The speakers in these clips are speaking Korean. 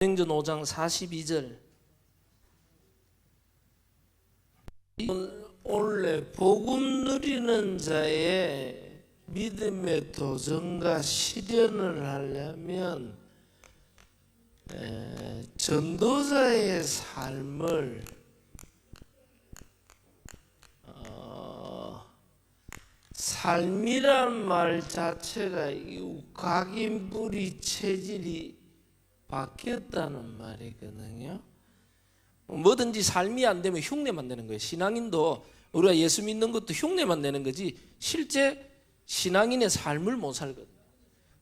사도행전 5장 42절. 원래 복음 누리는 자의 믿음의 도전과 실현을 하려면 전도자의 삶을 삶이란 말 자체가 각인뿌리 체질이 바뀌었다는 말이거든요. 뭐든지 삶이 안 되면 흉내만 내는 거예요. 신앙인도 우리가 예수 믿는 것도 흉내만 내는 거지 실제 신앙인의 삶을 못 살거든요.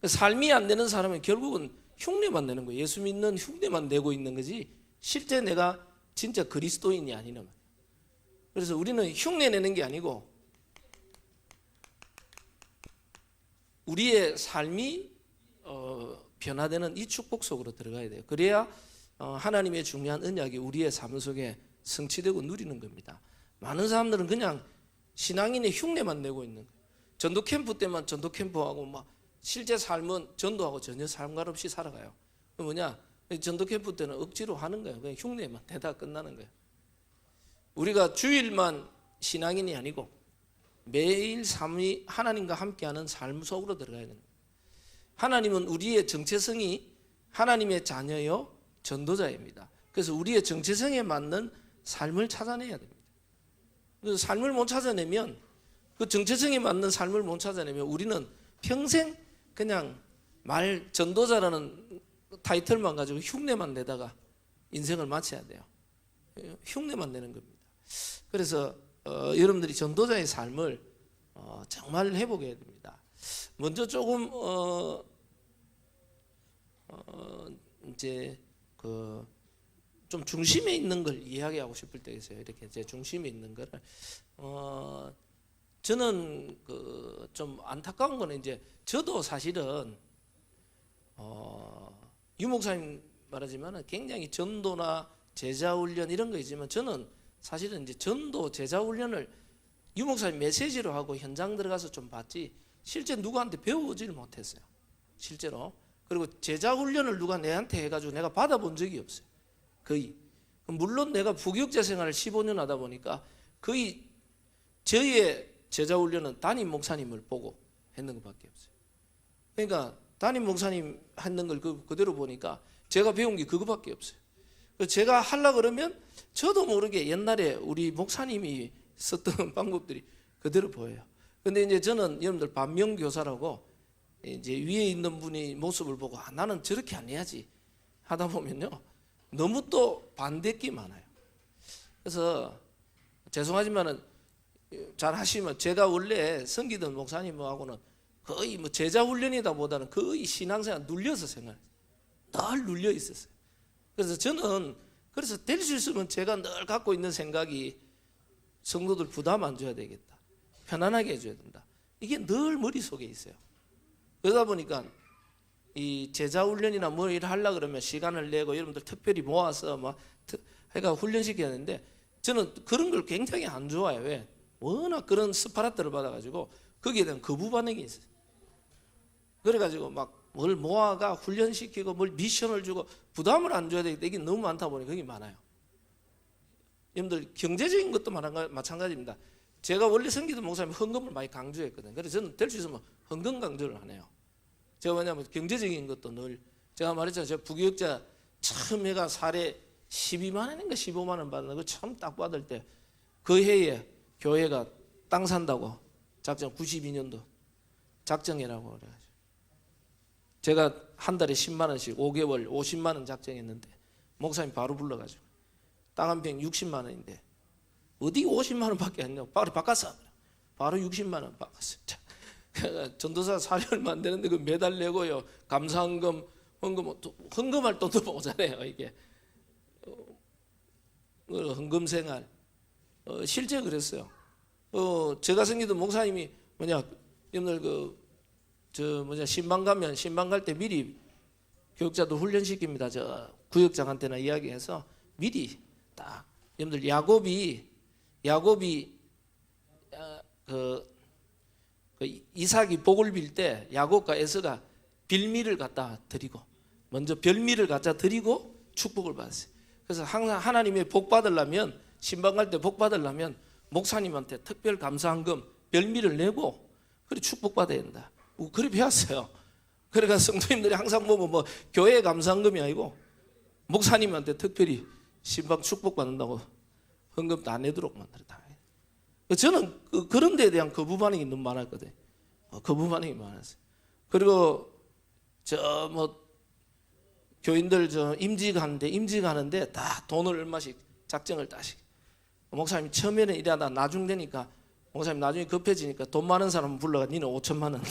삶이 안 되는 사람은 결국은 흉내만 내는 거예요. 예수 믿는 흉내만 내고 있는 거지 실제 내가 진짜 그리스도인이 아니란 말이에요. 그래서 우리는 흉내 내는 게 아니고 우리의 삶이 변화되는 이 축복 속으로 들어가야 돼요. 그래야 하나님의 중요한 언약이 우리의 삶 속에 성취되고 누리는 겁니다. 많은 사람들은 그냥 신앙인의 흉내만 내고 있는 거예요. 전도 캠프 때만 전도 캠프하고 막 실제 삶은 전도하고 전혀 상관없이 살아가요. 그 뭐냐? 전도 캠프 때는 억지로 하는 거예요. 그냥 흉내만 내다 끝나는 거예요. 우리가 주일만 신앙인이 아니고 매일 삶이 하나님과 함께하는 삶 속으로 들어가야 됩니다. 하나님은 우리의 정체성이 하나님의 자녀요 전도자입니다. 그래서 우리의 정체성에 맞는 삶을 찾아내야 됩니다. 그 삶을 못 찾아내면 그 정체성에 맞는 삶을 못 찾아내면 우리는 평생 그냥 전도자라는 타이틀만 가지고 흉내만 내다가 인생을 마쳐야 돼요. 흉내만 내는 겁니다. 그래서 여러분들이 전도자의 삶을 정말 회복해야 됩니다. 먼저 조금 이제 좀 중심에 있는 걸 이야기하고 싶을 때가 있어요. 이렇게 제 중심에 있는 거를 저는 좀 안타까운 거는 이제 저도 사실은 유 목사님 말하지만 굉장히 전도나 제자 훈련 이런 거 있지만 저는 사실은 이제 전도 제자 훈련을 유 목사님 메시지로 하고 현장 들어가서 좀 봤지 실제 누구한테 배워오지를 못했어요. 실제로. 그리고 제자 훈련을 누가 내한테 해가지고 내가 받아본 적이 없어요. 거의. 물론 내가 부교육자 생활을 15년 하다 보니까 거의 저희의 제자 훈련은 담임 목사님을 보고 했는 것밖에 없어요. 그러니까 담임 목사님 하는 걸 그대로 보니까 제가 배운 게 그거밖에 없어요. 제가 하려고 그러면 저도 모르게 옛날에 우리 목사님이 썼던 방법들이 그대로 보여요. 근데 이제 저는 여러분들 반면교사라고 이제 위에 있는 분이 모습을 보고 나는 저렇게 안 해야지 하다 보면요 너무 또 반대기 많아요. 그래서 죄송하지만은 잘 하시면 제가 원래 섬기던 목사님하고는 거의 뭐 제자 훈련이다 보다는 거의 신앙생활 눌려서 생활 늘 눌려 있었어요. 그래서 저는 될 수 있으면 제가 늘 갖고 있는 생각이 성도들 부담 안 줘야 되겠다. 편안하게 해줘야 된다. 이게 늘 머릿속에 있어요. 그러다 보니까 이 제자훈련이나 뭐 일을 하려고 그러면 시간을 내고 여러분들 특별히 모아서 막 해가 훈련시켜야 하는데 저는 그런 걸 굉장히 안 좋아해요. 왜? 워낙 그런 스파라트를 받아가지고 거기에 대한 거부 반응이 있어요. 그래가지고 막 뭘 모아가 훈련시키고 뭘 미션을 주고 부담을 안 줘야 되겠다. 이게 너무 많다 보니 그게 많아요. 여러분들 경제적인 것도 마찬가지입니다. 제가 원래 섬기던 목사님 헌금을 많이 강조했거든요. 그래서 저는 될 수 있으면 헌금 강조를 안 해요. 제가 왜냐하면 경제적인 것도 늘 제가 말했잖아요. 제가 부교육자 처음 해가 사례 12만 원인가 15만 원 받는 거 처음 딱 받을 때 그 해에 교회가 땅 산다고 작정 92년도 작정이라고 그래가지고 제가 한 달에 10만 원씩 5개월 50만 원 작정했는데 목사님 바로 불러가지고 땅 한 평 60만 원인데 어디 50만 원밖에 안 내고 바로 바꿨어. 바로 60만 원 바꿨어. 전도사 사료를 만드는데 그 매달 내고요. 감사헌금, 헌금할 돈도 모자라요. 이게 헌금 생활 실제 그랬어요. 제가 섬기던 목사님이 여러분들 신방 가면 신방 갈 때 미리 교육자도 훈련시킵니다. 저 구역장한테나 이야기해서 미리 딱 여러분들 야곱이 이삭이 복을 빌 때 야곱과 에서가 빌미를 갖다 드리고 먼저 별미를 갖다 드리고 축복을 받았어요. 그래서 항상 하나님의 복 받으려면, 신방 갈 때 복 받으려면 목사님한테 특별 감사한금 별미를 내고 그래 축복 받아야 된다. 그래 배웠어요. 그러니까 성도님들이 항상 보면 뭐 교회 감사한금이 아니고 목사님한테 특별히 신방 축복 받는다고 헌금도 안 내도록 만들었다. 저는 그런 데에 대한 거부 반응이 너무 많았거든요. 거부 반응이 많았어요. 그리고 저 뭐 교인들 저 임직하는데 다 돈을 얼마씩 작정을 따시고, 목사님이 처음에는 이래하다 나중 되니까 목사님 나중에 급해지니까 돈 많은 사람은 불러가 니는 5천만 원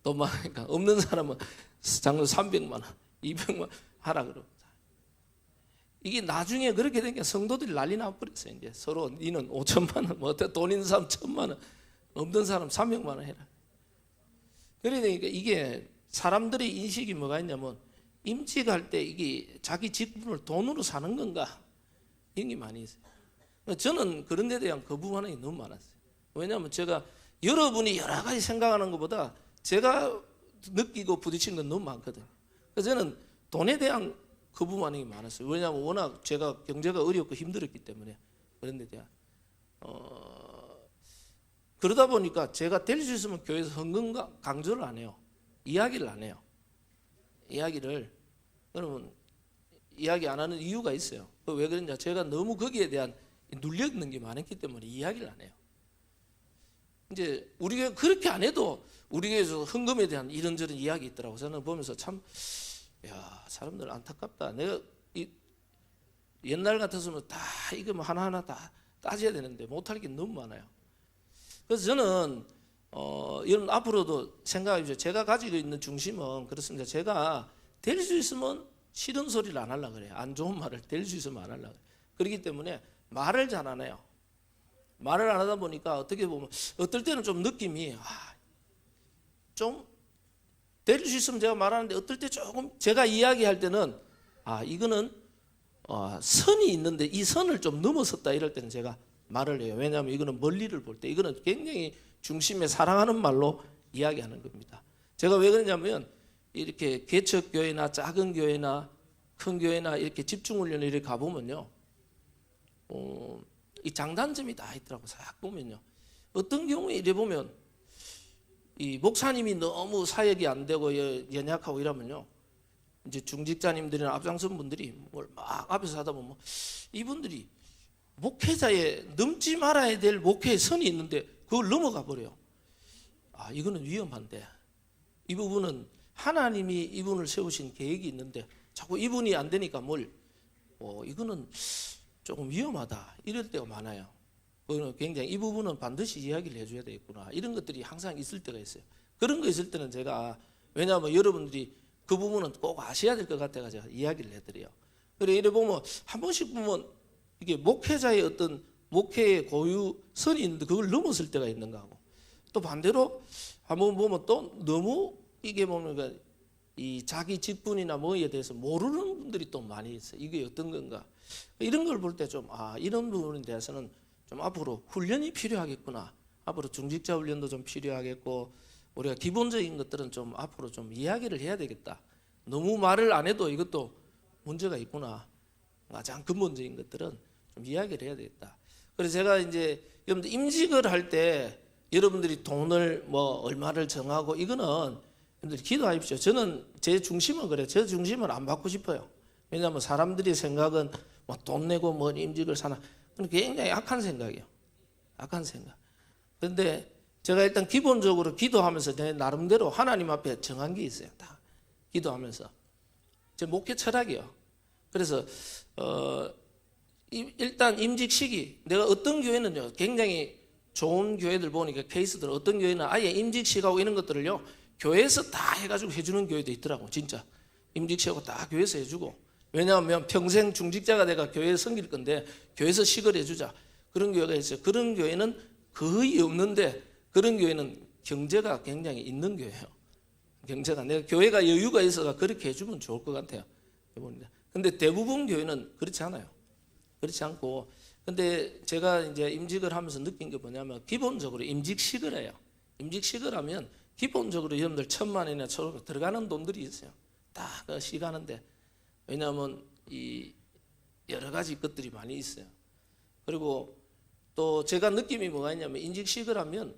돈 많으니까, 없는 사람은 장로 300만 원 200만 원 하라 그러고, 이게 나중에 그렇게 되니까 성도들이 난리 나버렸어요. 이제 서로 니는 5천만 원, 뭐 돈 있는 사람 1,000만 원, 없는 사람 300만 원 해라. 그러니까 이게 사람들의 인식이 뭐가 있냐면, 임직할 때 이게 자기 직분을 돈으로 사는 건가, 이런 게 많이 있어요. 저는 그런 데 대한 거부 반응이 너무 많았어요. 왜냐하면 제가 여러분이 여러 가지 생각하는 것보다 제가 느끼고 부딪힌 건 너무 많거든요. 그래서 저는 돈에 대한 거부 반응이 많았어요. 왜냐하면 워낙 제가 경제가 어렵고 힘들었기 때문에. 그런 데 대한 그러다 보니까 제가 될 수 있으면 교회에서 헌금 강조를 안 해요. 이야기를 안 해요. 이야기를, 그러면 이야기 안 하는 이유가 있어요. 왜 그러냐, 제가 너무 거기에 대한 눌려있는 게 많았기 때문에 이야기를 안 해요. 이제 우리 교회 그렇게 안 해도 우리 교회에서 헌금에 대한 이런저런 이야기 있더라고. 저는 보면서 참, 야, 사람들 안타깝다. 내가 옛날 같았으면 다 이거 뭐 하나하나 다 따져야 되는데 못할 게 너무 많아요. 그래서 저는 여러분 앞으로도 생각해보세요. 제가 가지고 있는 중심은 그렇습니다. 제가 될 수 있으면 싫은 소리를 안 하려고 그래요. 안 좋은 말을 될 수 있으면 안 하려고 그래요. 그렇기 때문에 말을 잘 안 해요. 말을 안 하다 보니까 어떻게 보면 어떨 때는 좀 느낌이 좀 될 수 있으면 제가 말하는데, 어떨 때 조금 제가 이야기할 때는 이거는 선이 있는데 이 선을 좀 넘어섰다, 이럴 때는 제가 말을 해요. 왜냐하면 이거는 멀리를 볼 때 이거는 굉장히 중심에 사랑하는 말로 이야기하는 겁니다. 제가 왜 그러냐면, 이렇게 개척교회나 작은 교회나 큰 교회나 이렇게 집중훈련을 이렇게 가보면요, 이 장단점이 다 있더라고요. 싹 보면요, 어떤 경우에 이래 보면 이 목사님이 너무 사역이 안 되고 연약하고 이러면요, 이제 중직자님들이나 앞장선 분들이 뭘 막 앞에서 하다 보면 이분들이 목회자에 넘지 말아야 될 목회의 선이 있는데 그걸 넘어가 버려요. 이거는 위험한데, 이 부분은 하나님이 이분을 세우신 계획이 있는데 자꾸 이분이 안 되니까 이거는 조금 위험하다, 이럴 때가 많아요. 굉장히 이 부분은 반드시 이야기를 해줘야 되겠구나, 이런 것들이 항상 있을 때가 있어요. 그런 거 있을 때는 제가, 왜냐하면 여러분들이 그 부분은 꼭 아셔야 될 것 같아서 제가 이야기를 해드려요. 그래 이래 보면 한 번씩 보면 이게 목회자의 어떤 목회의 고유선이 있는데 그걸 넘었을 때가 있는가 하고, 또 반대로 한번 보면 또 너무 이게 보면 이 자기 직분이나 뭐에 대해서 모르는 분들이 또 많이 있어요. 이게 어떤 건가, 이런 걸 볼 때 좀 이런 부분에 대해서는 좀 앞으로 훈련이 필요하겠구나, 앞으로 중직자 훈련도 좀 필요하겠고, 우리가 기본적인 것들은 좀 앞으로 좀 이야기를 해야 되겠다. 너무 말을 안 해도 이것도 문제가 있구나, 가장 근본적인 것들은 좀 이야기를 해야 되겠다. 그래서 제가 이제 여러분들 임직을 할 때 여러분들이 돈을 뭐 얼마를 정하고, 이거는 여러분들이 기도하십시오. 저는 제 중심은 그래요. 제 중심은 안 받고 싶어요. 왜냐하면 사람들이 생각은 뭐 돈 내고 뭐 임직을 사나, 그건 굉장히 악한 생각이에요. 악한 생각. 그런데 제가 일단 기본적으로 기도하면서 내 나름대로 하나님 앞에 정한 게 있어요. 다 기도하면서 제 목회 철학이요. 그래서 일단 임직 시기, 내가 어떤 교회는요 굉장히 좋은 교회들 보니까 케이스들, 어떤 교회는 아예 임직 시기하고 이런 것들을요 교회에서 다 해가지고 해주는 교회도 있더라고. 진짜 임직 시기하고 다 교회에서 해주고, 왜냐하면 평생 중직자가 내가 교회에 섬길 건데 교회에서 식을 해주자, 그런 교회가 있어요. 그런 교회는 거의 없는데, 그런 교회는 경제가 굉장히 있는 교회예요. 경제가, 내가 교회가 여유가 있어서 그렇게 해주면 좋을 것 같아요. 근데 대부분 교회는 그렇지 않아요. 그렇지 않고, 근데 제가 이제 임직을 하면서 느낀 게 뭐냐면, 기본적으로 임직식을 해요. 임직식을 하면 기본적으로 여러분들 1,000만 원이나 들어가는 돈들이 있어요. 딱 시가는데, 왜냐하면 이 여러 가지 것들이 많이 있어요. 그리고 또 제가 느낌이 뭐가 있냐면, 인직식을 하면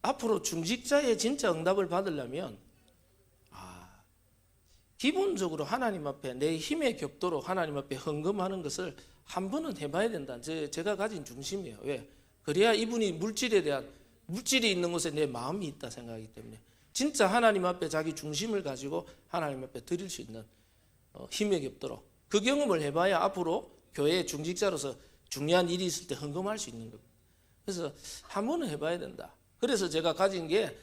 앞으로 중직자의 진짜 응답을 받으려면 기본적으로 하나님 앞에 내 힘에 겹도록 하나님 앞에 헌금하는 것을 한 번은 해봐야 된다. 제가 가진 중심이에요. 왜? 그래야 이분이 물질이 있는 곳에 내 마음이 있다 생각하기 때문에 진짜 하나님 앞에 자기 중심을 가지고 하나님 앞에 드릴 수 있는 힘에 겹도록 그 경험을 해봐야 앞으로 교회 중직자로서 중요한 일이 있을 때 헌금할 수 있는 겁니다. 그래서 한 번은 해봐야 된다. 그래서 제가 가진 게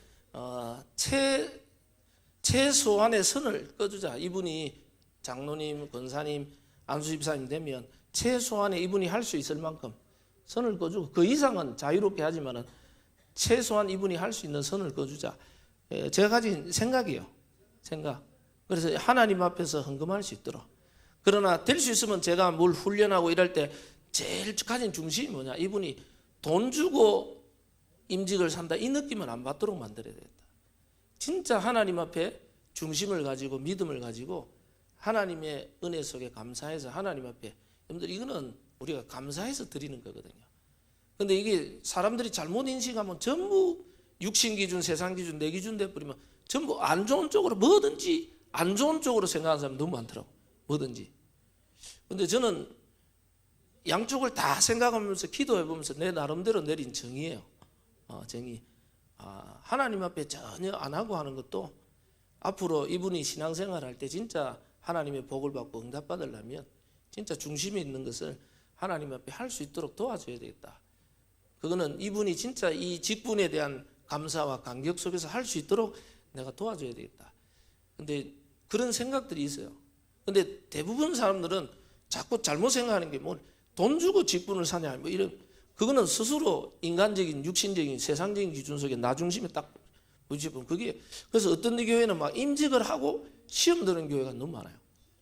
최소한의 선을 꺼주자. 이분이 장로님, 권사님, 안수집사님 되면 최소한의 이분이 할 수 있을 만큼 선을 꺼주고 그 이상은 자유롭게 하지만은 최소한 이분이 할 수 있는 선을 꺼주자. 제가 가진 생각이에요. 생각. 그래서 하나님 앞에서 헌금할 수 있도록. 그러나 될 수 있으면 제가 뭘 훈련하고 이럴 때 제일 가진 중심이 뭐냐? 이분이 돈 주고 임직을 산다 이 느낌은 안 받도록 만들어야 되겠다. 진짜 하나님 앞에 중심을 가지고 믿음을 가지고 하나님의 은혜 속에 감사해서 하나님 앞에, 여러분들 이거는 우리가 감사해서 드리는 거거든요. 근데 이게 사람들이 잘못 인식하면 전부 육신 기준, 세상 기준, 내 기준 돼버리면 전부 안 좋은 쪽으로 뭐든지 안 좋은 쪽으로 생각하는 사람 너무 많더라고. 뭐든지. 근데 저는 양쪽을 다 생각하면서 기도해보면서 내 나름대로 내린 정의예요. 정의. 하나님 앞에 전혀 안 하고 하는 것도 앞으로 이분이 신앙생활 할 때 진짜 하나님의 복을 받고 응답받으려면 진짜 중심에 있는 것을 하나님 앞에 할 수 있도록 도와줘야 되겠다. 그거는 이분이 진짜 이 직분에 대한 감사와 감격 속에서 할 수 있도록 내가 도와줘야 되겠다. 근데 그런 생각들이 있어요. 근데 대부분 사람들은 자꾸 잘못 생각하는 게 뭐 돈 주고 직분을 사냐 뭐 이런, 그거는 스스로 인간적인 육신적인 세상적인 기준 속에 나 중심에 딱 부딪히면 그게, 그래서 어떤 교회는 막 임직을 하고 시험 드는 교회가 너무 많아요.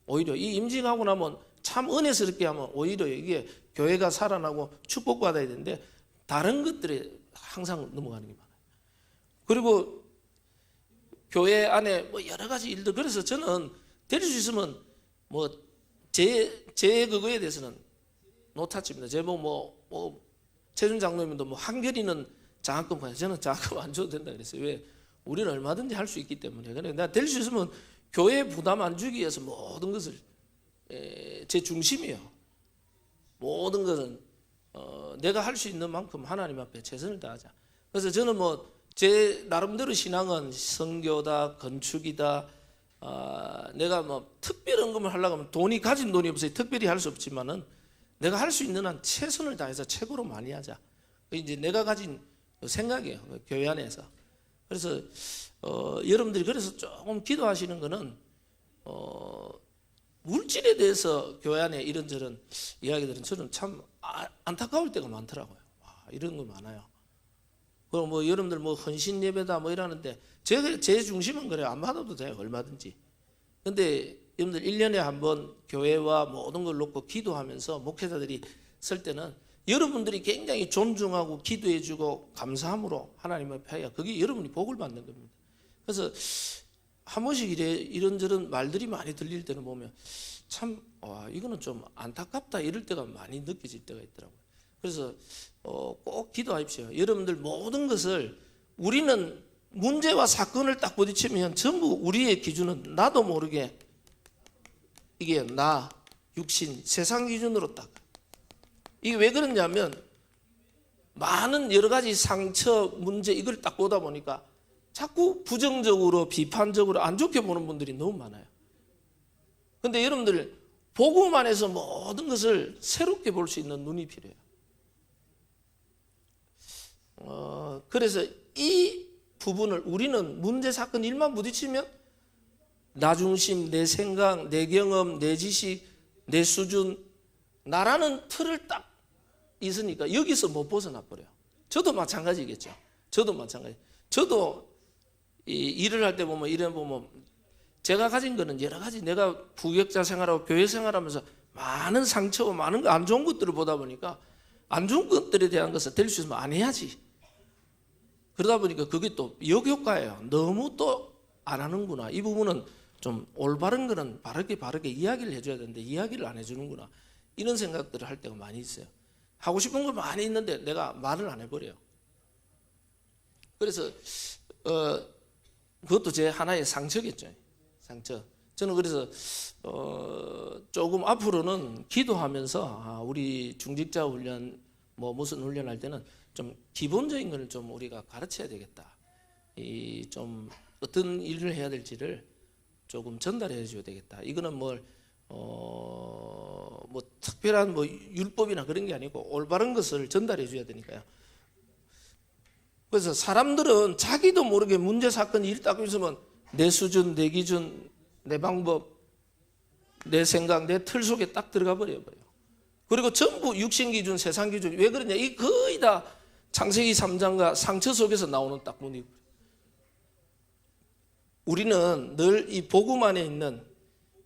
오히려 이 임직하고 나면 참 은혜스럽게 하면 오히려 이게 교회가 살아나고 축복받아야 되는데 다른 것들에 항상 넘어가는 게 많아요. 그리고 교회 안에 뭐 여러 가지 일들, 그래서 저는 될 수 있으면 뭐 제 그거에 대해서는 노타치입니다. 제목 뭐 최준 장로님도 뭐 한결이는 장학금 받아요. 저는 장학금 안 줘도 된다 그랬어요. 왜? 우리는 얼마든지 할 수 있기 때문에. 그래 내가 될 수 있으면 교회 부담 안 주기 위해서 모든 것을 제 중심이에요. 모든 것은 내가 할 수 있는 만큼 하나님 앞에 최선을 다하자. 그래서 저는 뭐 제 나름대로 신앙은 선교다, 건축이다. 내가 뭐 특별 헌금을 하려고 하면 가진 돈이 없어요. 특별히 할 수 없지만은 내가 할 수 있는 한 최선을 다해서 최고로 많이 하자. 이제 내가 가진 생각이에요. 교회 안에서. 그래서 여러분들이 그래서 조금 기도하시는 거는 물질에 대해서 교회 안에 이런저런 이야기들은 저는 참 안타까울 때가 많더라고요. 이런 거 많아요. 그럼 뭐 여러분들 뭐 헌신 예배다 뭐 이러는데 제 중심은 그래요. 안 받아도 돼요. 얼마든지. 근데 여러분들 1년에 한 번 교회와 모든 걸 놓고 기도하면서 목회자들이 쓸 때는 여러분들이 굉장히 존중하고 기도해주고 감사함으로 하나님 앞에 해야 그게 여러분이 복을 받는 겁니다. 그래서 한 번씩 이런저런 말들이 많이 들릴 때는 보면 참 이거는 좀 안타깝다 이럴 때가 많이 느껴질 때가 있더라고요. 그래서 꼭 기도하십시오. 여러분들 모든 것을, 우리는 문제와 사건을 딱 부딪히면 전부 우리의 기준은 나도 모르게 이게 나, 육신, 세상 기준으로 딱. 이게 왜 그러냐면 많은 여러 가지 상처, 문제 이걸 딱 보다 보니까 자꾸 부정적으로, 비판적으로 안 좋게 보는 분들이 너무 많아요. 근데 여러분들 복음 안에서 모든 것을 새롭게 볼 수 있는 눈이 필요해요. 그래서 이 부분을 우리는 문제, 사건, 일만 부딪히면 나 중심, 내 생각, 내 경험, 내 지식, 내 수준, 나라는 틀을 딱 있으니까 여기서 못 벗어나 버려요. 저도 마찬가지겠죠. 저도 이 일을 할 때 보면 제가 가진 거는 여러 가지, 내가 부역자 생활하고 교회 생활하면서 많은 상처와 많은 안 좋은 것들을 보다 보니까 안 좋은 것들에 대한 것을 될 수 있으면 안 해야지. 그러다 보니까 그게 또 역효과예요. 너무 또 안 하는구나. 이 부분은 좀 올바른 거는 바르게 이야기를 해줘야 되는데 이야기를 안 해주는구나. 이런 생각들을 할 때가 많이 있어요. 하고 싶은 거 많이 있는데 내가 말을 안 해버려요. 그래서 그것도 제 하나의 상처겠죠. 상처. 저는 그래서 조금 앞으로는 기도하면서 우리 중직자 훈련 뭐 무슨 훈련할 때는 좀 기본적인 걸 좀 우리가 가르쳐야 되겠다. 이 좀 어떤 일을 해야 될지를 조금 전달해 줘야 되겠다. 이거는 뭐 특별한 뭐 율법이나 그런 게 아니고 올바른 것을 전달해 줘야 되니까요. 그래서 사람들은 자기도 모르게 문제 사건 일 딱 있으면 내 수준, 내 기준, 내 방법, 내 생각, 내 틀 속에 딱 들어가 버려요. 그리고 전부 육신 기준, 세상 기준. 왜 그러냐? 이 거의 다 창세기 3장과 상처 속에서 나오는 딱 문이고. 우리는 늘 이 복음 안에 있는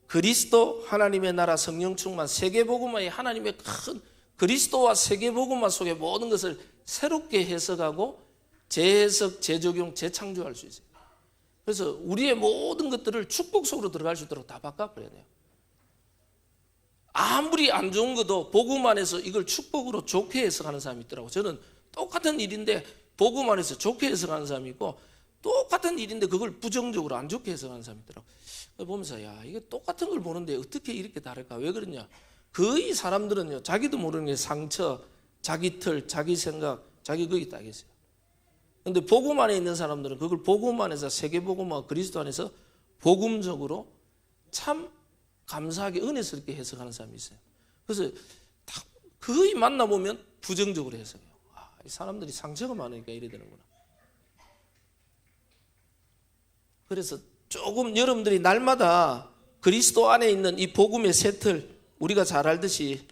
그리스도, 하나님의 나라, 성령 충만, 세계 복음화의 하나님의 큰 그리스도와 세계 복음화 속에 모든 것을 새롭게 해석하고 재해석, 재적용, 재창조할 수 있어요. 그래서 우리의 모든 것들을 축복 속으로 들어갈 수 있도록 다 바꿔버려야 돼요. 아무리 안 좋은 것도 복음 안에서 이걸 축복으로 좋게 해석하는 사람이 있더라고요. 저는 똑같은 일인데 복음 안에서 좋게 해석하는 사람이 있고 똑같은 일인데 그걸 부정적으로 안 좋게 해석하는 사람이 있더라고요. 보면서 야, 이거 똑같은 걸 보는데 어떻게 이렇게 다를까? 왜 그러냐? 거의 사람들은요, 자기도 모르는 게 상처, 자기 틀, 자기 생각, 자기 거기 딱 있어요. 근데 복음 안에 있는 사람들은 그걸 복음 안에서 세계 복음과 그리스도 안에서 복음적으로 참 감사하게 은혜스럽게 해석하는 사람이 있어요. 그래서 거의 만나보면 부정적으로 해석해요. 이 사람들이 상처가 많으니까 이래 되는구나. 그래서 조금 여러분들이 날마다 그리스도 안에 있는 이 복음의 새 틀, 우리가 잘 알듯이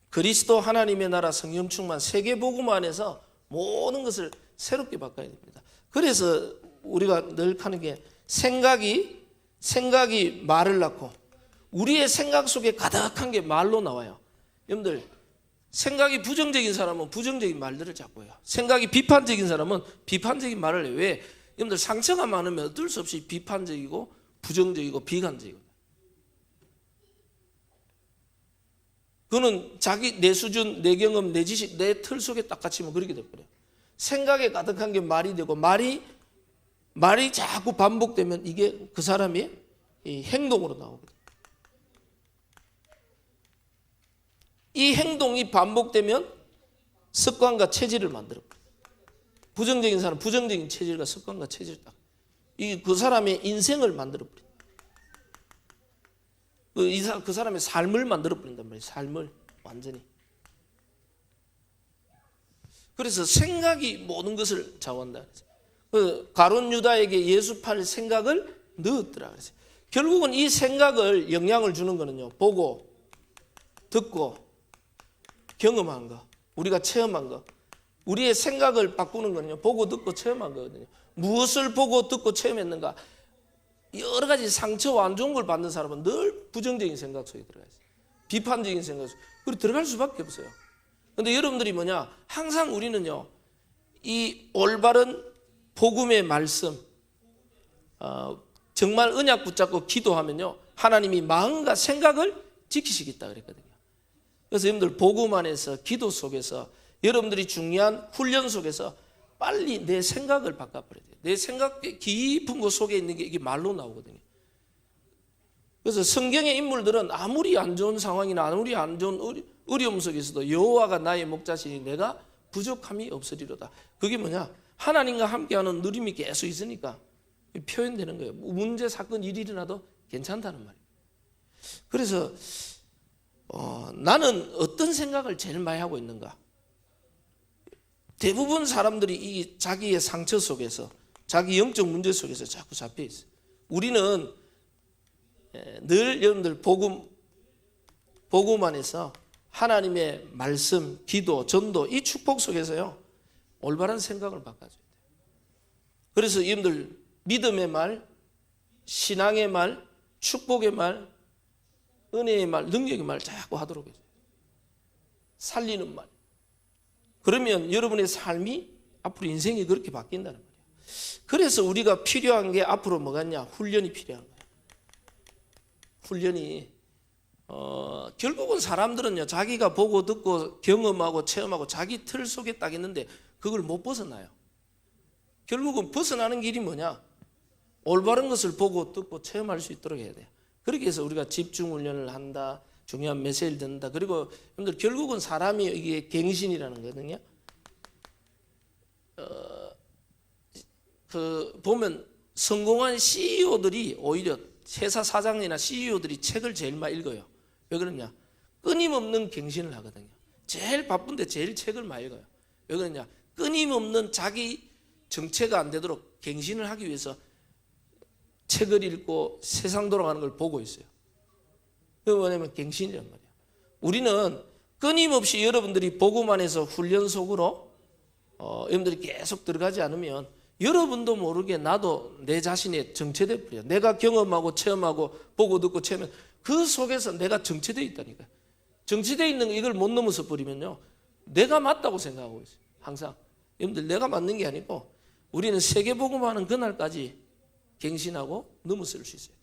그리스도, 하나님의 나라, 성령 충만, 세계 복음 안에서 모든 것을 새롭게 바꿔야 됩니다. 그래서 우리가 늘 하는 게 생각이 말을 낳고 우리의 생각 속에 가득한 게 말로 나와요. 여러분들 생각이 부정적인 사람은 부정적인 말들을 자꾸 해요. 생각이 비판적인 사람은 비판적인 말을 해요. 왜? 여러분들 상처가 많으면 어쩔 수 없이 비판적이고 부정적이고 비관적이고 그거는 자기 내 수준, 내 경험, 내 지식, 내 틀 속에 딱 갇히면 그렇게 돼버려요. 생각에 가득한 게 말이 되고 말이 자꾸 반복되면 이게 그 사람의 이 행동으로 나오거든요. 이 행동이 반복되면 습관과 체질을 만들어요. 부정적인 사람, 부정적인 체질과 습관과 체질을 딱. 그 사람의 인생을 만들어버려요. 그 사람의 삶을 만들어버린단 말이에요. 삶을 완전히. 그래서 생각이 모든 것을 좌우한다. 가룟 유다에게 예수 팔 생각을 넣었더라. 그래서 결국은 이 생각을 영향을 주는 거는요. 보고, 듣고, 경험한 거, 우리가 체험한 거. 우리의 생각을 바꾸는 거는요. 보고, 듣고, 체험한 거거든요. 무엇을 보고, 듣고, 체험했는가. 여러 가지 상처와 안 좋은 걸 받는 사람은 늘 부정적인 생각 속에 들어가 있어요. 비판적인 생각 속에. 그리고 들어갈 수밖에 없어요. 그런데 여러분들이 뭐냐. 항상 우리는요. 이 올바른 복음의 말씀, 정말 언약 붙잡고 기도하면요. 하나님이 마음과 생각을 지키시겠다 그랬거든요. 그래서 여러분들 복음 안에서 기도 속에서 여러분들이 중요한 훈련 속에서 빨리 내 생각을 바꿔버려야 돼요. 내 생각 깊은 곳 속에 있는 게 이게 말로 나오거든요. 그래서 성경의 인물들은 아무리 안 좋은 상황이나 아무리 안 좋은 어려움 속에서도 여호와가 나의 목자시니 내가 부족함이 없으리로다. 그게 뭐냐? 하나님과 함께하는 누림이 계속 있으니까 표현되는 거예요. 문제, 사건, 일이 일어나도 괜찮다는 말이에요. 그래서 나는 어떤 생각을 제일 많이 하고 있는가? 대부분 사람들이 이 자기의 상처 속에서 자기 영적 문제 속에서 자꾸 잡혀 있어요. 우리는 늘 여러분들 복음 안에서 하나님의 말씀, 기도, 전도 이 축복 속에서요. 올바른 생각을 바꿔줘야 돼요. 그래서 여러분들 믿음의 말, 신앙의 말, 축복의 말, 은혜의 말, 능력의 말 자꾸 하도록 해줘요. 살리는 말. 그러면 여러분의 삶이 앞으로 인생이 그렇게 바뀐다는 거예요. 그래서 우리가 필요한 게 앞으로 뭐겠냐? 훈련이 필요한 거예요. 훈련이 결국은 사람들은요, 자기가 보고 듣고 경험하고 체험하고 자기 틀 속에 딱 있는데 그걸 못 벗어나요. 결국은 벗어나는 길이 뭐냐? 올바른 것을 보고 듣고 체험할 수 있도록 해야 돼요. 그렇게 해서 우리가 집중 훈련을 한다, 중요한 메시지를 듣는다. 그리고 여러분들 결국은 사람이 이게 갱신이라는 거거든요. 보면 성공한 CEO들이 오히려 회사 사장이나 CEO들이 책을 제일 많이 읽어요. 왜 그러냐? 끊임없는 갱신을 하거든요. 제일 바쁜데 제일 책을 많이 읽어요. 왜 그러냐? 끊임없는 자기 정체가 안 되도록 갱신을 하기 위해서 책을 읽고 세상 돌아가는 걸 보고 있어요. 그게 뭐냐면 갱신이란 말이에요. 우리는 끊임없이 여러분들이 복음 안에서 훈련 속으로 여러분들이 계속 들어가지 않으면 여러분도 모르게 나도 내 자신이 정체돼 버려요. 내가 경험하고 체험하고 보고 듣고 체험한 그 속에서 내가 정체되어 있다니까요. 정체되어 있는 이걸 못 넘어서 버리면요, 내가 맞다고 생각하고 있어요. 항상 여러분들 내가 맞는 게 아니고 우리는 세계복음하는 그날까지 갱신하고 넘어설 수 있어야 돼요.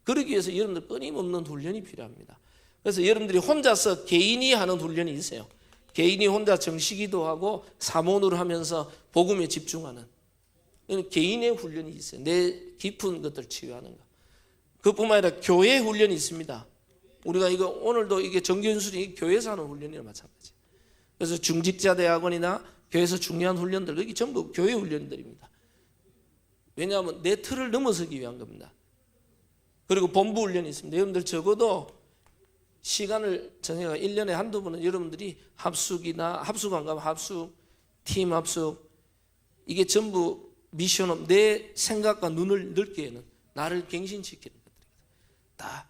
그러기 위해서 여러분들 끊임없는 훈련이 필요합니다. 그래서 여러분들이 혼자서 개인이 하는 훈련이 있어요. 개인이 혼자 정식기도하고 사모를 하면서 복음에 집중하는 개인의 훈련이 있어요. 내 깊은 것들 치유하는 거. 그뿐만 아니라 교회 훈련이 있습니다. 우리가 이거 오늘도 이게 정규연수이 교회에서 하는 훈련이랑 마찬가지. 그래서 중직자 대학원이나 교회에서 중요한 훈련들, 여기 전부 교회 훈련들입니다. 왜냐하면 내 틀을 넘어서기 위한 겁니다. 그리고 본부 훈련이 있습니다. 여러분들 적어도 시간을 정해가 1년에 한두 번은 여러분들이 합숙이나 합숙 안 가면 합숙, 팀 합숙, 이게 전부 미션업, 내 생각과 눈을 넓게 하는, 나를 갱신시키는 것들입니다. 다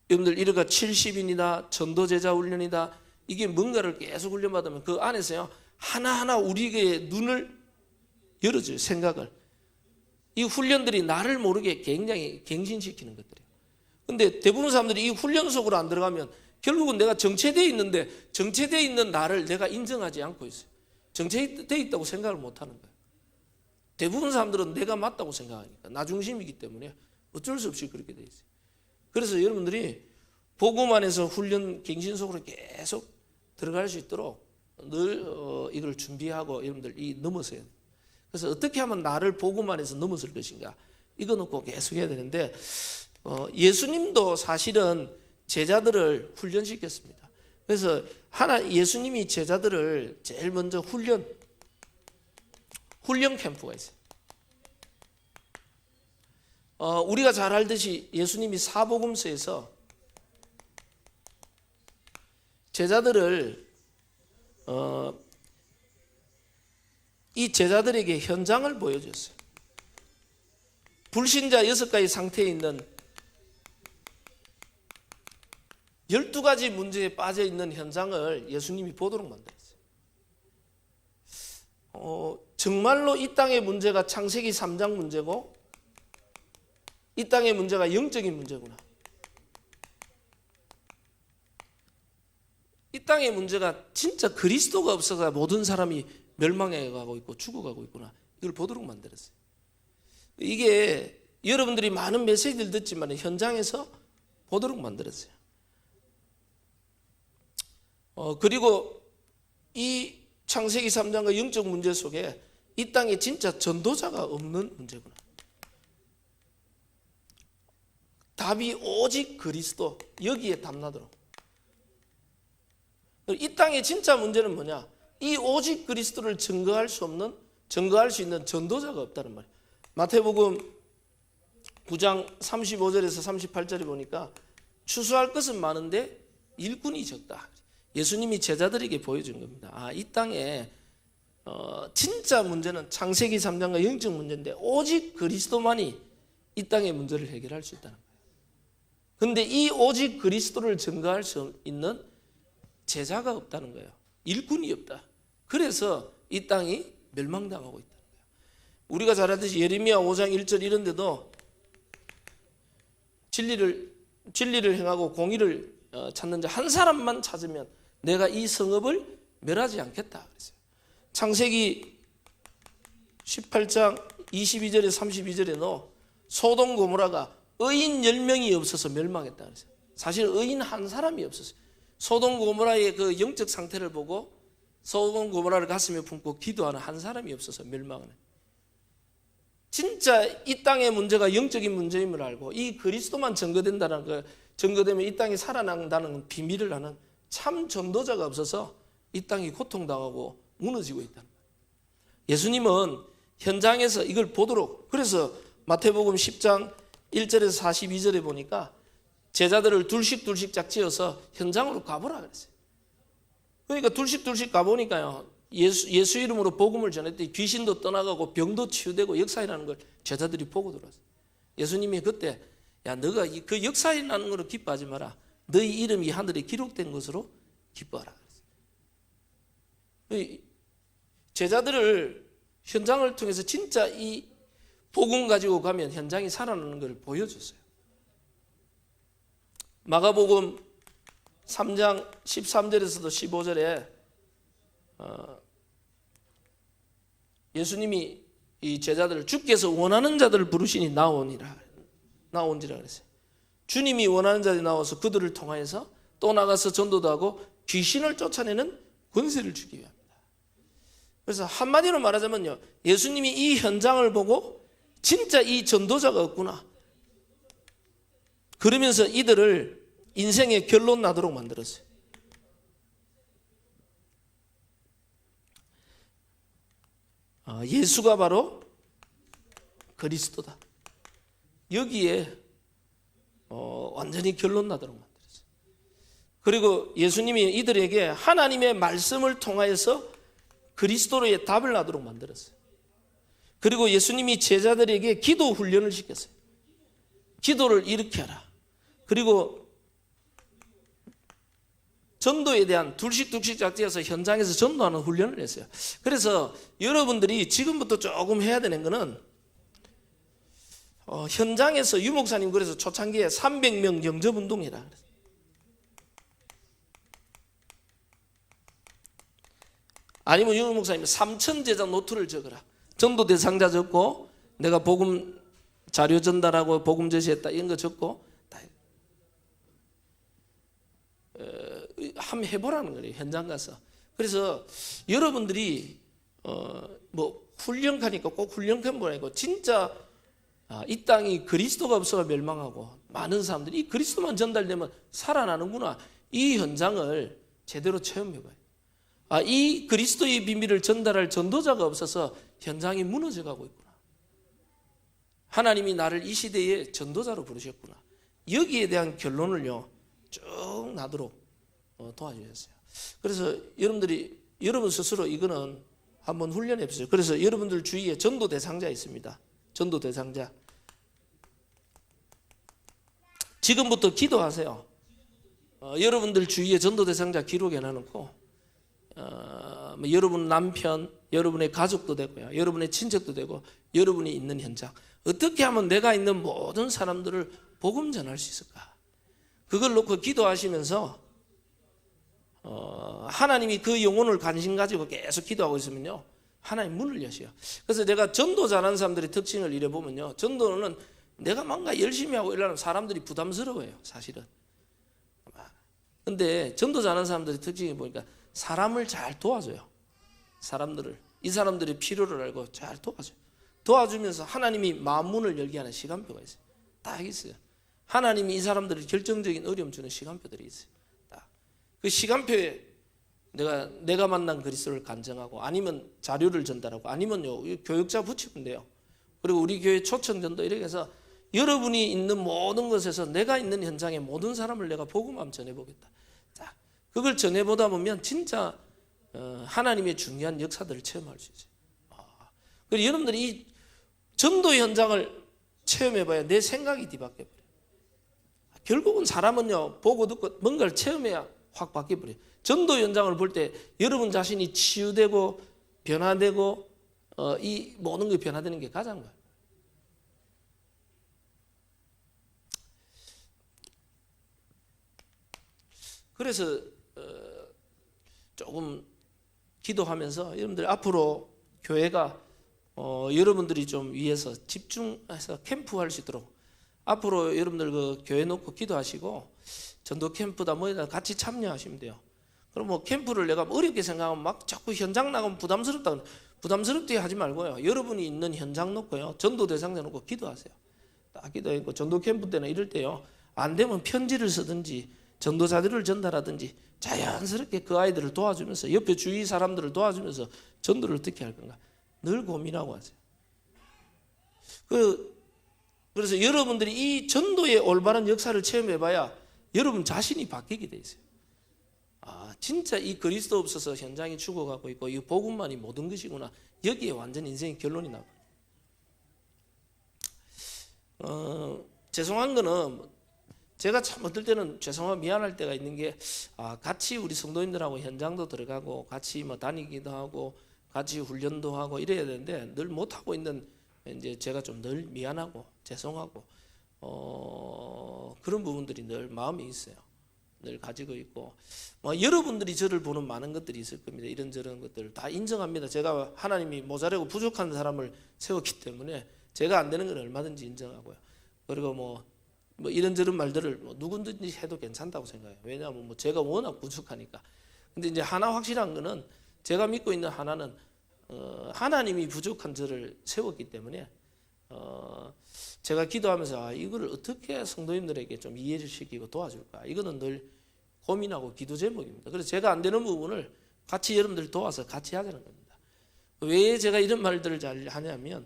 여러분들 이러가 70인이다, 전도제자 훈련이다, 이게 뭔가를 계속 훈련받으면 그 안에서요 하나하나 우리에게 눈을 열어줘요. 생각을. 이 훈련들이 나를 모르게 굉장히 갱신시키는 것들이에요. 근데 대부분 사람들이 이 훈련 속으로 안 들어가면 결국은 내가 정체되어 있는데 정체되어 있는 나를 내가 인정하지 않고 있어요. 정체되어 있다고 생각을 못하는 거예요. 대부분 사람들은 내가 맞다고 생각하니까 나 중심이기 때문에 어쩔 수 없이 그렇게 돼 있어요. 그래서 여러분들이 복음 안에서 훈련 갱신 속으로 계속 들어갈 수 있도록 늘 이걸 준비하고 여러분들 이 넘어서야 돼요. 그래서 어떻게 하면 나를 복음 안에서 넘어설 것인가, 이거 놓고 계속 해야 되는데 예수님도 사실은 제자들을 훈련시켰습니다. 그래서 예수님이 제자들을 제일 먼저 훈련 캠프가 있어요. 우리가 잘 알듯이 예수님이 사복음서에서 제자들을 이 제자들에게 현장을 보여줬어요. 불신자 6가지 상태에 있는 12가지 문제에 빠져 있는 현장을 예수님이 보도록 만들었어요. 정말로 이 땅의 문제가 창세기 3장 문제고 이 땅의 문제가 영적인 문제구나. 이 땅의 문제가 진짜 그리스도가 없어서 모든 사람이 멸망해 가고 있고 죽어가고 있구나. 이걸 보도록 만들었어요. 이게 여러분들이 많은 메시지를 듣지만 현장에서 보도록 만들었어요. 그리고 이 창세기 3장과 영적 문제 속에 이 땅에 진짜 전도자가 없는 문제구나. 답이 오직 그리스도, 여기에 답나도록. 이 땅의 진짜 문제는 뭐냐? 이 오직 그리스도를 증거할 수 있는 전도자가 없다는 말이에요. 마태복음 9장 35절에서 38절에 보니까 추수할 것은 많은데 일꾼이 적다. 예수님이 제자들에게 보여준 겁니다. 이 땅에 진짜 문제는 창세기 3장과 영적 문제인데 오직 그리스도만이 이 땅의 문제를 해결할 수 있다는 거예요. 그런데 이 오직 그리스도를 증거할 수 있는 제자가 없다는 거예요. 일꾼이 없다. 그래서 이 땅이 멸망당하고 있다는 거예요. 우리가 잘 알듯이 예레미야 5장 1절 이런 데도 진리를 행하고 공의를 찾는 자 한 사람만 찾으면 내가 이 성읍을 멸하지 않겠다 그랬어요. 창세기 18장 22절에 32절에도 소돔 고모라가 의인 10명이 없어서 멸망했다 그랬어요. 사실 의인 한 사람이 없었어요. 소돔 고모라의 그 영적 상태를 보고 소돔 고모라를 가슴에 품고 기도하는 한 사람이 없어서 멸망을 해요. 진짜 이 땅의 문제가 영적인 문제임을 알고 이 그리스도만 증거된다는 거, 증거되면 이 땅이 살아난다는 비밀을 아는 참 전도자가 없어서 이 땅이 고통당하고 무너지고 있다는 거예요. 예수님은 현장에서 이걸 보도록, 그래서 마태복음 10장 1절에서 42절에 보니까 제자들을 둘씩 짝지어서 현장으로 가보라 그랬어요. 그러니까 둘씩 가보니까요, 예수 이름으로 복음을 전했더니 귀신도 떠나가고 병도 치유되고 역사일하는 걸 제자들이 보고 들어왔어요. 예수님이 그때, 야, 너가 그 역사일하는 거로 기뻐하지 마라. 너희 이름이 하늘에 기록된 것으로 기뻐하라 그랬어요. 제자들을 현장을 통해서 진짜 이 복음 가지고 가면 현장이 살아나는 걸 보여줬어요. 마가복음 3장 13절에서도 15절에 예수님이 이 제자들을 주께서 원하는 자들을 부르시니 나온지라 그랬어요. 주님이 원하는 자들이 나와서 그들을 통하여서 또 나가서 전도도 하고 귀신을 쫓아내는 권세를 주기 위함이다. 그래서 한마디로 말하자면요, 예수님이 이 현장을 보고 진짜 이 전도자가 없구나, 그러면서 이들을 인생의 결론 나도록 만들었어요. 예수가 바로 그리스도다. 여기에 완전히 결론 나도록 만들었어요. 그리고 예수님이 이들에게 하나님의 말씀을 통하여서 그리스도로의 답을 나도록 만들었어요. 그리고 예수님이 제자들에게 기도 훈련을 시켰어요. 기도를 이렇게 하라. 그리고 전도에 대한 둘씩 짝지어서 현장에서 전도하는 훈련을 했어요. 그래서 여러분들이 지금부터 조금 해야 되는 거는 현장에서 유목사님 그래서 초창기에 300명 영접운동이라 그랬어요. 아니면 유목사님 3,000제자 노트를 적어라. 전도 대상자 적고 내가 복음 자료 전달하고 복음 제시했다 이런 거 적고 한번 해보라는 거예요. 현장 가서. 그래서 여러분들이 뭐 훈련하니까 꼭 훈련한 거 아니고 진짜 이 땅이 그리스도가 없어가 멸망하고 많은 사람들이 이 그리스도만 전달되면 살아나는구나, 이 현장을 제대로 체험해봐요. 이 그리스도의 비밀을 전달할 전도자가 없어서 현장이 무너져가고 있구나. 하나님이 나를 이 시대에 전도자로 부르셨구나. 여기에 대한 결론을요 쭉 나도록 도와주셨어요. 그래서 여러분 스스로 이거는 한번 훈련해 보세요. 그래서 여러분들 주위에 전도 대상자 있습니다. 전도 대상자. 지금부터 기도하세요. 여러분들 주위에 전도 대상자 기록해 놔놓고 여러분 남편, 여러분의 가족도 되고요, 여러분의 친척도 되고, 여러분이 있는 현장, 어떻게 하면 내가 있는 모든 사람들을 복음 전할 수 있을까? 그걸 놓고 기도하시면서 하나님이 그 영혼을 관심 가지고 계속 기도하고 있으면요, 하나님 문을 여셔요. 그래서 내가 전도 잘하는 사람들의 특징을 이래 보면요, 전도는 내가 뭔가 열심히 하고 이러면 사람들이 부담스러워요, 사실은. 근데 전도 잘하는 사람들의 특징이 보니까 사람을 잘 도와줘요. 이 사람들의 필요를 알고 잘 도와줘요. 도와주면서 하나님이 마음 문을 열게 하는 시간표가 있어요. 딱 있어요. 하나님이 이 사람들의 결정적인 어려움 주는 시간표들이 있어요. 딱. 그 시간표에 내가 만난 그리스도를 간증하고, 아니면 자료를 전달하고, 아니면요 교육자 붙이면 돼요. 그리고 우리 교회 초청전도 이렇게 해서 여러분이 있는 모든 것에서 내가 있는 현장의 모든 사람을 내가 복음만 전해보겠다. 자, 그걸 전해보다 보면 진짜 하나님의 중요한 역사들을 체험할 수 있어요. 그리고 여러분들이 이 전도 현장을 체험해봐야 내 생각이 뒤바뀌어버려요. 결국은 사람은요 보고 듣고 뭔가를 체험해야 확 바뀌어버려요. 전도 현장을 볼 때 여러분 자신이 치유되고 변화되고 이 모든 게 변화되는 게 가장 거예요. 그래서 조금 기도하면서 여러분들 앞으로 교회가 여러분들이 좀 위해서 집중해서 캠프할 수 있도록 앞으로 여러분들 그 교회 놓고 기도하시고 전도 캠프다 뭐다 같이 참여하시면 돼요. 그럼 뭐 캠프를 내가 어렵게 생각하면 막 자꾸 현장 나가면 부담스럽게 하지 말고요. 여러분이 있는 현장 놓고요. 전도 대상자 놓고 기도하세요. 딱 기도하고 전도 캠프 때나 이럴 때요. 안 되면 편지를 쓰든지 전도자들을 전달하든지 자연스럽게 그 아이들을 도와주면서 옆에 주위 사람들을 도와주면서 전도를 어떻게 할 건가 늘 고민하고 하세요. 그래서 여러분들이 이 전도의 올바른 역사를 체험해봐야 여러분 자신이 바뀌게 돼 있어요. 진짜 이 그리스도 없어서 현장이 죽어가고 있고 이 복음만이 모든 것이구나. 여기에 완전 인생의 결론이 나와요. 죄송한 거는 제가 참 어떨 때는 죄송하고 미안할 때가 있는 게 같이 우리 성도님들하고 현장도 들어가고 같이 뭐 다니기도 하고 같이 훈련도 하고 이래야 되는데 늘 못하고 있는 이제 제가 좀 늘 미안하고 죄송하고 그런 부분들이 늘 마음에 있어요. 늘 가지고 있고 여러분들이 저를 보는 많은 것들이 있을 겁니다. 이런저런 것들을 다 인정합니다. 제가 하나님이 모자라고 부족한 사람을 세웠기 때문에 제가 안 되는 건 얼마든지 인정하고요. 그리고 뭐 이런저런 말들을 누구든지 해도 괜찮다고 생각해요. 왜냐하면 제가 워낙 부족하니까. 근데 이제 하나 확실한 거는 제가 믿고 있는 하나는 하나님이 부족한 저를 세웠기 때문에 제가 기도하면서 이거를 어떻게 성도님들에게 좀 이해를 시키고 도와줄까 이거는 늘 고민하고 기도 제목입니다. 그래서 제가 안 되는 부분을 같이 여러분들 도와서 같이 하자는 겁니다. 왜 제가 이런 말들을 잘 하냐면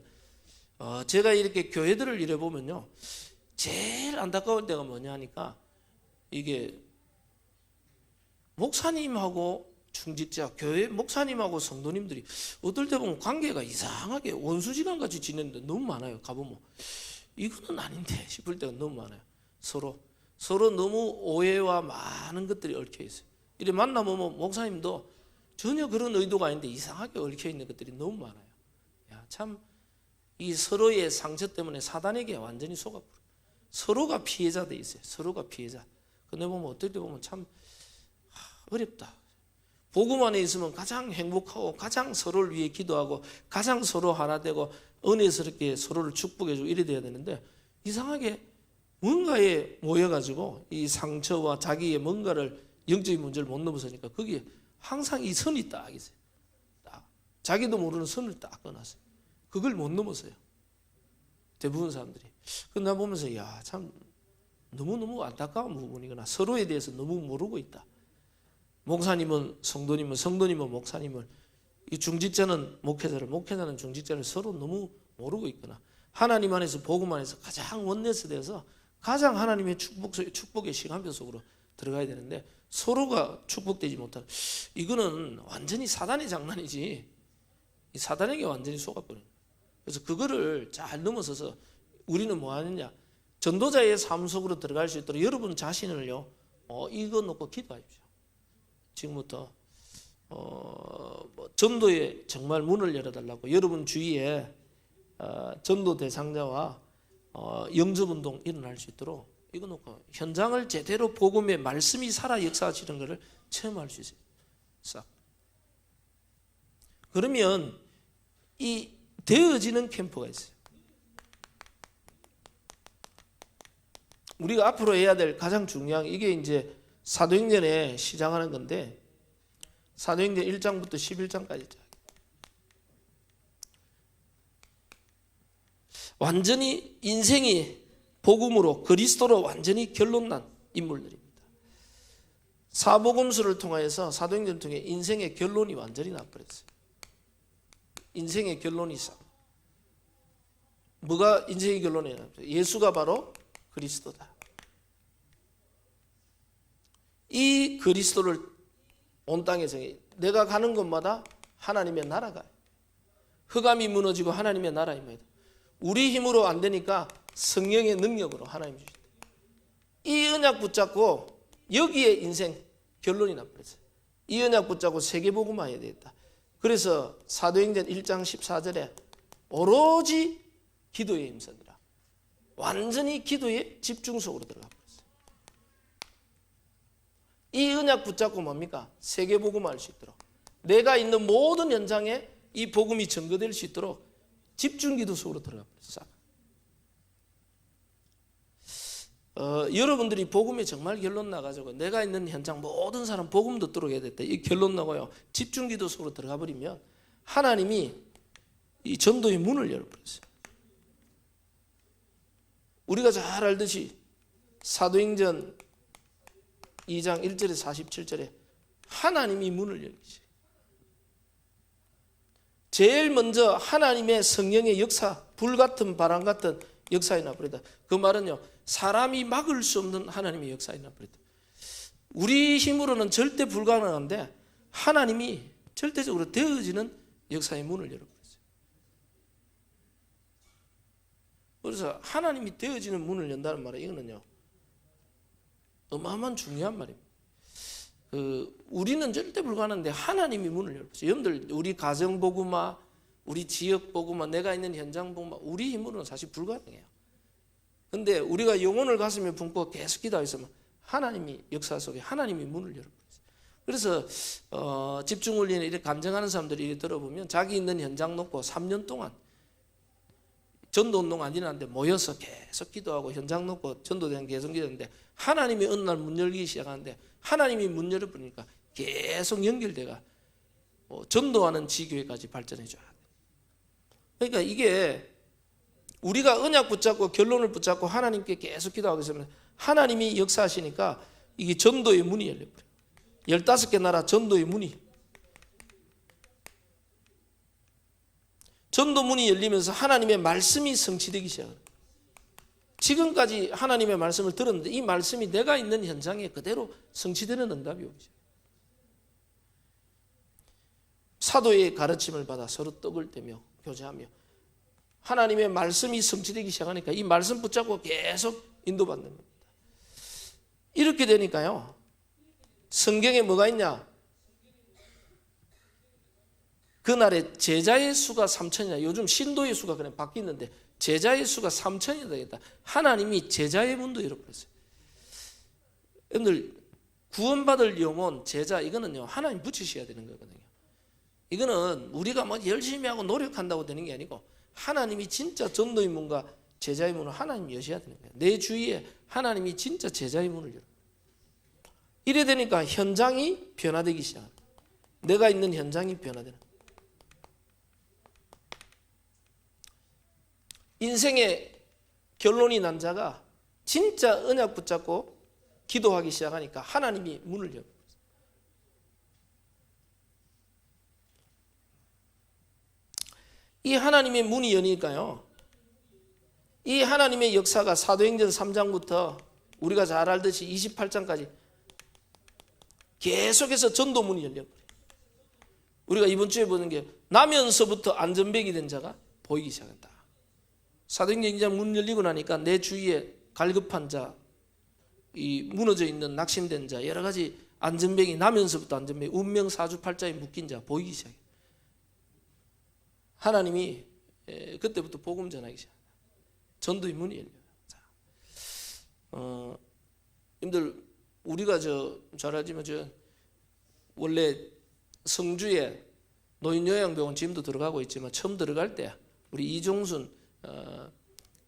제가 이렇게 교회들을 이래 보면요 제일 안타까울 때가 뭐냐 하니까 이게 목사님하고 중직자 교회 목사님하고 성도님들이 어떨 때 보면 관계가 이상하게 원수지간 같이 지내는데 너무 많아요. 가보면 이거는 아닌데 싶을 때가 너무 많아요. 서로 너무 오해와 많은 것들이 얽혀 있어요. 이래 만나보면 목사님도 전혀 그런 의도가 아닌데 이상하게 얽혀 있는 것들이 너무 많아요. 참 이 서로의 상처 때문에 사단에게 완전히 속아버려요. 서로가 피해자 돼 있어요. 서로가 피해자. 근데 보면 어떨 때 보면 참 어렵다. 복음 안에 있으면 가장 행복하고 가장 서로를 위해 기도하고 가장 서로 하나 되고 은혜스럽게 서로를 축복해주고 이래 돼야 되는데 이상하게 뭔가에 모여가지고 이 상처와 자기의 뭔가를 영적인 문제를 못 넘어서니까 거기에 항상 이 선이 딱 있어요. 딱 자기도 모르는 선을 딱 꺼놨어요. 그걸 못 넘어서요. 대부분 사람들이. 그나 보면서 참 너무너무 안타까운 부분이구나. 서로에 대해서 너무 모르고 있다. 목사님은 성도님은 성도님은 목사님을 이 중직자는 목회자를 목회자는 중직자를 서로 너무 모르고 있구나. 하나님 안에서 복음 안에서 가장 원내스 돼서 가장 하나님의 축복의 시간표 속으로 들어가야 되는데 서로가 축복되지 못하는 이거는 완전히 사단의 장난이지 이 사단에게 완전히 속아버리는 거예요. 그래서 그거를 잘 넘어서서 우리는 뭐 하느냐 전도자의 삶 속으로 들어갈 수 있도록 여러분 자신을요 이거 놓고 기도하십시오. 지금부터 전도에 정말 문을 열어달라고 여러분 주위에 전도 대상자와 영접운동 일어날 수 있도록 이거 놓고 현장을 제대로 복음의 말씀이 살아 역사하시는 것을 체험할 수 있어요. 싹. 그러면 이 되어지는 캠프가 있어요. 우리가 앞으로 해야 될 가장 중요한 이게 이제 사도행전에 시작하는 건데 사도행전 1장부터 11장까지 완전히 인생이 복음으로 그리스도로 완전히 결론난 인물들입니다. 사복음서를 통하여서 사도행전을 통해 인생의 결론이 완전히 나버렸어요. 인생의 결론이 뭐가 인생의 결론이에요? 예수가 바로 그리스도다. 이 그리스도를 온 땅에서 내가 가는 곳마다 하나님의 나라가 흑암이 무너지고 하나님의 나라입니다. 우리 힘으로 안 되니까 성령의 능력으로 하나님 주신다. 이 언약 붙잡고 여기에 인생 결론이 나버렸어요. 이 언약 붙잡고 세계복음화해야 되겠다. 그래서 사도행전 1장 14절에 오로지 기도에 힘쓰느라 완전히 기도의 집중 속으로 들어가 버렸어요. 이 언약 붙잡고 뭡니까? 세계복음화할 수 있도록 내가 있는 모든 현장에 이 복음이 전거될 수 있도록 집중기도 속으로 들어가 버렸어. 여러분들이 복음에 정말 결론 나가지고 내가 있는 현장 모든 사람 복음 듣도록 해야 됐다. 이 결론 나고요. 집중기도 속으로 들어가 버리면 하나님이 이 전도의 문을 열어버렸어요. 우리가 잘 알듯이 사도행전 2장 1절에서 47절에 하나님이 문을 열기시. 제일 먼저 하나님의 성령의 역사, 불같은 바람 같은 역사에 나버리다. 그 말은요, 사람이 막을 수 없는 하나님의 역사에 나버리다. 우리 힘으로는 절대 불가능한데 하나님이 절대적으로 되어지는 역사의 문을 열어버렸어요. 그래서 하나님이 되어지는 문을 연다는 말은 이거는요, 어마어마한 중요한 말입니다. 우리는 절대 불가능한데 하나님이 문을 열어보세요. 여러분들 우리 가정 복음화, 우리 지역 복음화, 내가 있는 현장 복음화, 우리 힘으로는 사실 불가능해요. 근데 우리가 영혼을 가슴에 품고 계속 기도하면 하나님이 역사 속에 하나님이 문을 열어버렸어요. 그래서 집중훈련에 이렇게 감정하는 사람들이 이렇게 들어보면 자기 있는 현장 놓고 3년 동안 전도운동 아니라는데 모여서 계속 기도하고 현장 놓고 전도대상 계속 기도하는데 하나님이 어느 날 문 열기 시작하는데 하나님이 문 열어버리니까 계속 연결돼가 전도하는 지교회까지 발전해 줘야 돼. 그러니까 이게 우리가 언약 붙잡고 결론을 붙잡고 하나님께 계속 기도하고 있으면 하나님이 역사하시니까 이게 전도의 문이 열려버려요. 15개 나라 전도의 문이. 전도 문이 열리면서 하나님의 말씀이 성취되기 시작해요. 지금까지 하나님의 말씀을 들었는데 이 말씀이 내가 있는 현장에 그대로 성취되는 응답이 오기 시작해요. 사도의 가르침을 받아 서로 떡을 떼며 교제하며 하나님의 말씀이 성취되기 시작하니까 이 말씀 붙잡고 계속 인도받는 겁니다. 이렇게 되니까요, 성경에 뭐가 있냐? 그날에 제자의 수가 3천이나, 요즘 신도의 수가 그냥 바뀌는데 제자의 수가 3천이 되겠다. 하나님이 제자의 문도 열어버렸어요. 여러분들 구원받을 영혼, 제자, 이거는요 하나님 붙이셔야 되는 거거든요. 이거는 우리가 뭐 열심히 하고 노력한다고 되는 게 아니고 하나님이 진짜 전도의 문과 제자의 문을 하나님이 여셔야 되는 거예요. 내 주위에 하나님이 진짜 제자의 문을 열어요. 이래 되니까 현장이 변화되기 시작합니다. 내가 있는 현장이 변화되는 거예요. 인생의 결론이 난 자가 진짜 언약 붙잡고 기도하기 시작하니까 하나님이 문을 열어요. 이 하나님의 문이 여니까요, 이 하나님의 역사가 사도행전 3장부터 우리가 잘 알듯이 28장까지 계속해서 전도문이 열려버려요. 우리가 이번 주에 보는 게 나면서부터 안전뱅이 된 자가 보이기 시작했다. 사도행전 2장 문 열리고 나니까 내 주위에 갈급한 자, 이 무너져 있는 낙심된 자, 여러 가지 안전뱅이, 나면서부터 안전뱅이, 운명 사주팔자에 묶인 자 보이기 시작해요. 하나님이 그때부터 복음 전하기 시작합니다. 전도의 문이 열려요. 여러분들 우리가 잘 알지만 원래 성주에 노인요양병원 지금도 들어가고 있지만 처음 들어갈 때 우리 이종순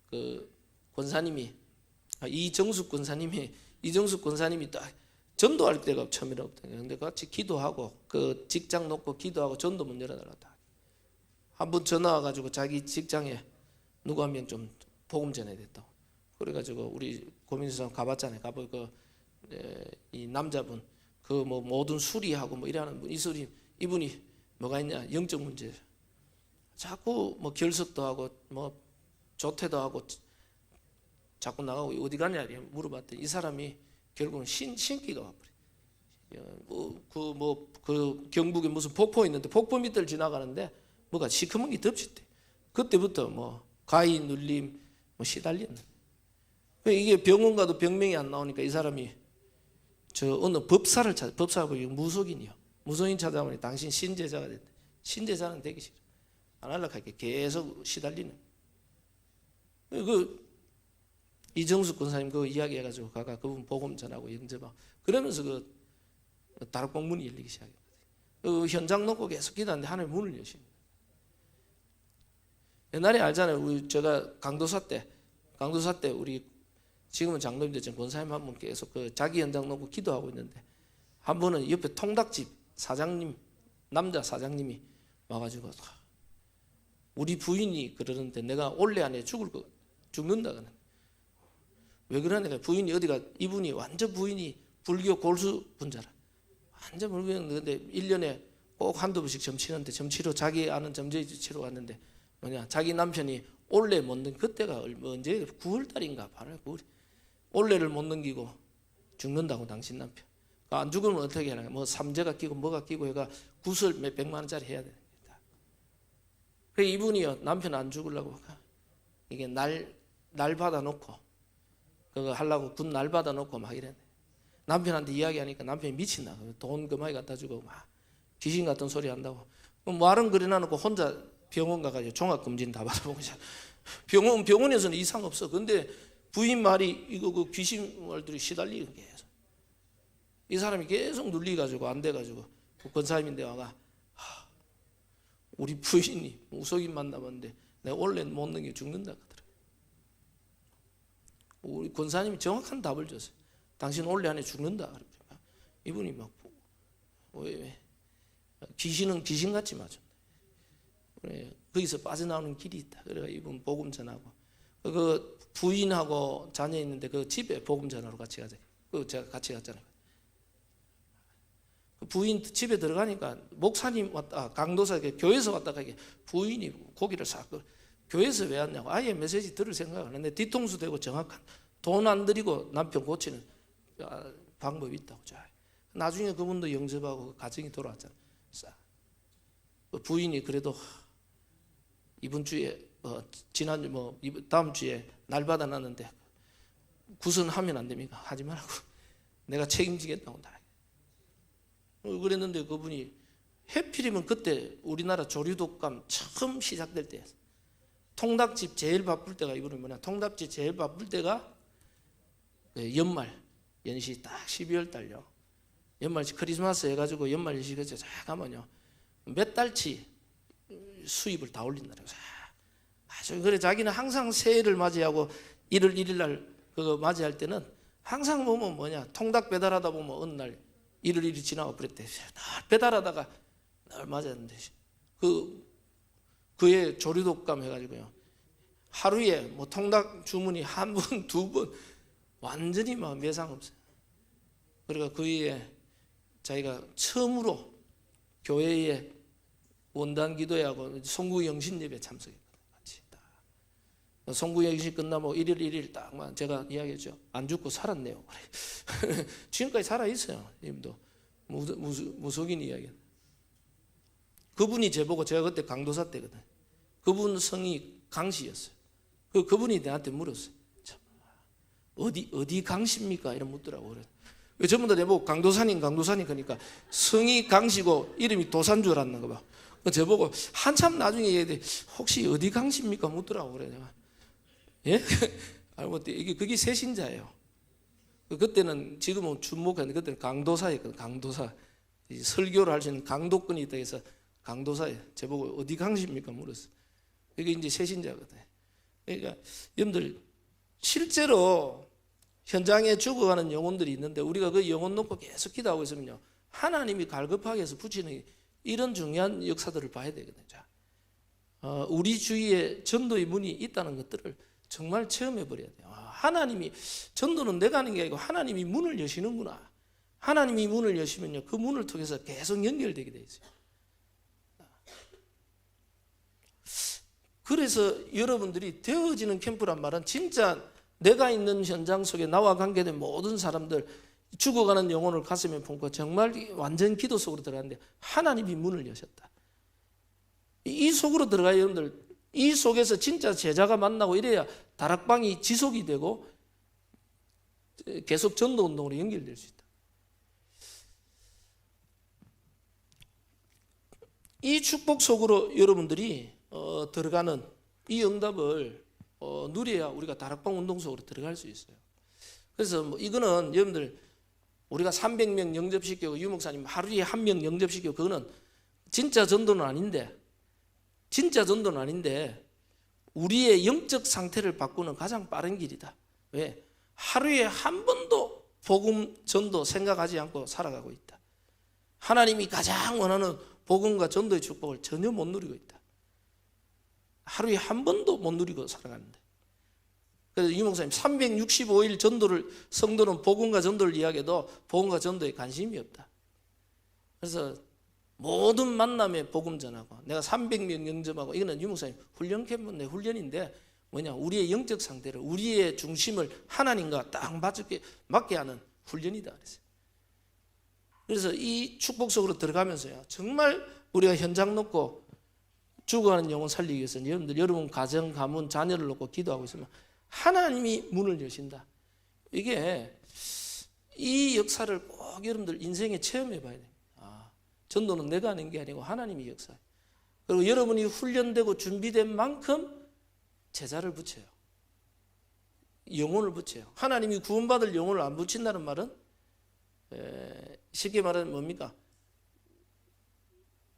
그 권사님이 이정숙 권사님이 딱 전도할 때가 처음이라고. 근데 같이 기도하고 그 직장 놓고 기도하고 전도 문 열어달라. 한번 전화 와가지고 자기 직장에 누구 한 명 좀 복음 전해야 됐다고. 그래가지고 우리 고민수상 가봤잖아요. 가보고 이 남자분 그 뭐 모든 수리하고 뭐 이러는 분, 이분이 뭐가 있냐, 영적 문제. 자꾸 뭐 결석도 하고 뭐 조퇴도 하고 자꾸 나가고 어디 가냐 물어봤더니 이 사람이 결국은 신기가 와버려. 그 경북에 무슨 폭포 있는데 폭포 밑을 지나가는데 뭐가 시커먼 게 덮쳤대. 그때부터 뭐 가위 눌림, 뭐 시달리는. 이게 병원 가도 병명이 안 나오니까 이 사람이 어느 법사를 찾아. 법사가 무속인이요. 무속인 찾아보니 당신 신제자가 됐대. 신제자는 되기 싫어. 안 할락하게 계속 시달리는. 이정숙 권사님 그 이야기 해가지고 가가 그분 복음 전하고 영접하고 그러면서 그 다락방 문이 열리기 시작했거든요. 현장 놓고 계속 기도하는데 하나님 문을 여십니다. 옛날에 알잖아요. 제가 강도사 때 우리 지금은 장로인데 전 권사님 한 분 계속 그 자기 현장 놓고 기도하고 있는데 한 번은 옆에 통닭집 사장님, 남자 사장님이 와가지고 우리 부인이 그러는데 내가 올해 안에 죽는다 그러는데 왜 그러냐? 부인이 어디가 이분이 완전 부인이 불교 골수 분자라. 완전 불교인데 1년에 꼭 한두 번씩 점 치는데 점 치러 자기 아는 점쟁이 치러 갔는데 뭐냐? 자기 남편이 올해 못 넘긴 그때가 언제 9월달인가 8월 9월 올해를 못 넘기고 죽는다고 당신 남편. 안 죽으면 어떻게 하냐? 뭐 삼재가 끼고 뭐가 끼고 해가 구설 몇 백만 원짜리 해야 됩니다. 그 이분이요 남편 안 죽으려고 이게 날 받아놓고 그거 하려고 군 날 받아놓고 막 이래. 남편한테 이야기하니까 남편이 미친다. 돈 그만이 갖다 주고 막 귀신 같은 소리 한다고. 말은 그래놔놓고 혼자 병원 가가지고 종합검진 다 받아보고 병원에서는 이상 없어. 근데 부인 말이 이거 그 귀신 말들이 시달리는 게 이 사람이 계속 눌리가지고 안 돼가지고 권사님인데 와가 우리 부인이 무속인 만나봤는데 내가 원래 못 넘겨 죽는다 그러더라. 우리 권사님이 정확한 답을 줬어요. 당신 올해 안에 죽는다. 그러니까 이분이 막 왜 귀신은 귀신같이 맞아. 그래 거기서 빠져나오는 길이 있다. 그래가 이분 복음 전하고 그 부인하고 자녀 있는데 그 집에 복음 전하러 같이 가자. 그 제가 같이 갔잖아요. 부인 집에 들어가니까 목사님 왔다 강도사 교회에서 왔다가 부인이 고기를 싹 교회에서 왜 왔냐고 아예 메시지 들을 생각 안 했는데 뒤통수 대고 정확한 돈 안 들이고 남편 고치는 방법이 있다고. 나중에 그분도 영접하고 가정이 돌아왔잖아. 부인이 그래도 이번 주에 지난주 다음 주에 날 받아놨는데 구선하면 안 됩니까? 하지 말라고 내가 책임지겠다고. 그랬는데 그분이 해필이면 그때 우리나라 조류독감 처음 시작될 때였어. 통닭집 제일 바쁠 때가 이분은 뭐냐? 통닭집 제일 바쁠 때가 연말 연시 딱 12월 달요. 연말 크리스마스 해가지고 연말 연시 그저 쫙 가면요 몇 달치 수입을 다 올린다고. 아주 그래 자기는 항상 새해를 맞이하고 1월 1일 날 그거 맞이할 때는 항상 보면 뭐냐 통닭 배달하다 보면 어느 날 1월 1일 지나고 그랬대. 늘 배달하다가 늘 맞았는데 그의 조류독감 해가지고요 하루에 뭐 통닭 주문이 한 번, 두 번 완전히 막 매상 없어요. 그러니까 그의 자기가 처음으로 교회에 원단 기도회하고 송구 영신 예배 참석했거든요. 같이 딱 송구 영신 끝나고 1일 1일 딱만 제가 이야기했죠. 안 죽고 살았네요. 그래. 지금까지 살아 있어요. 님도 무속인 이야기. 그분이 제보고 제가 그때 강도사 때거든. 그분 성이 강씨였어요. 그분이 나한테 물었어요. 어디 강씨입니까? 이런 묻더라고. 그래. 전부 다 내보고 강도사님 그러니까 성이 강씨고 이름이 도산 줄 알았나 봐. 저보고 한참 나중에 얘기해 혹시 어디 강씨입니까? 묻더라고. 그래 내가. 예? 알고 이게 그게 새신자예요. 그때는 지금은 준목했는데 그때는 강도사였거든. 강도사 설교를 할 수 있는 강도권이 있다 해서 강도사예요. 저보고 어디 강씨입니까? 물었어. 이게 이제 새신자거든. 그러니까 여러분들 실제로 현장에 죽어가는 영혼들이 있는데 우리가 그 영혼 놓고 계속 기도하고 있으면요 하나님이 갈급하게 해서 붙이는 이런 중요한 역사들을 봐야 되거든요. 우리 주위에 전도의 문이 있다는 것들을 정말 체험해 버려야 돼요. 하나님이 전도는 내가 하는 게 아니고 하나님이 문을 여시는구나. 하나님이 문을 여시면요 그 문을 통해서 계속 연결되게 돼 있어요. 그래서 여러분들이 되어지는 캠프란 말은 진짜 내가 있는 현장 속에 나와 관계된 모든 사람들 죽어가는 영혼을 가슴에 품고 정말 완전 기도 속으로 들어가는데 하나님이 문을 여셨다. 이 속으로 들어가야 여러분들 이 속에서 진짜 제자가 만나고 이래야 다락방이 지속이 되고 계속 전도운동으로 연결될 수 있다. 이 축복 속으로 여러분들이 들어가는 이 응답을 누려야 우리가 다락방 운동 속으로 들어갈 수 있어요. 그래서 이거는 여러분들 우리가 300명 영접시키고 유목사님 하루에 1명 영접시키고 그거는 진짜 전도는 아닌데 우리의 영적 상태를 바꾸는 가장 빠른 길이다. 왜? 하루에 한 번도 복음 전도 생각하지 않고 살아가고 있다. 하나님이 가장 원하는 복음과 전도의 축복을 전혀 못 누리고 있다. 하루에 한 번도 못 누리고 살아가는데. 그래서 유 목사님 365일 전도를 성도는 복음과 전도를 이야기해도 복음과 전도에 관심이 없다. 그래서 모든 만남에 복음 전하고 내가 300명 영접하고 이거는 유 목사님 훈련 캠프 내 훈련인데 뭐냐 우리의 영적 상태를 우리의 중심을 하나님과 딱 맞게 하는 훈련이다 그랬어요. 그래서 이 축복 속으로 들어가면서요 정말 우리가 현장 놓고 죽어가는 영혼 살리기 위해서 여러분 가정 가문 자녀를 놓고 기도하고 있으면 하나님이 문을 여신다. 이게 이 역사를 꼭 여러분들 인생에 체험해 봐야 돼요. 전도는 내가 하는 게 아니고 하나님이 역사해요. 그리고 여러분이 훈련되고 준비된 만큼 제자를 붙여요. 영혼을 붙여요. 하나님이 구원받을 영혼을 안 붙인다는 말은 쉽게 말하면 뭡니까?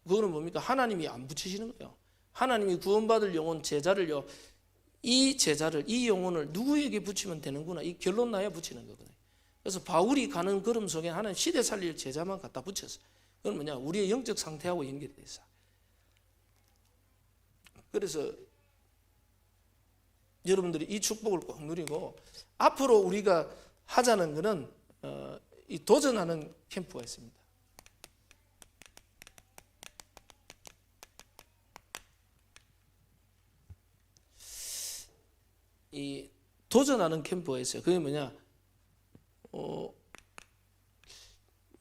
그거는 뭡니까? 하나님이 안 붙이시는 거예요. 하나님이 구원받을 영혼 제자를요. 이 제자를 이 영혼을 누구에게 붙이면 되는구나 이 결론 나야 붙이는 거거든요. 그래서 바울이 가는 걸음 속에 하나님 시대 살릴 제자만 갖다 붙였어요. 그건 뭐냐? 우리의 영적 상태하고 연결이 돼 있어. 그래서 여러분들이 이 축복을 꼭 누리고 앞으로 우리가 하자는 것은 이 도전하는 캠프가 있습니다. 이 도전하는 캠프가 있어요. 그게 뭐냐?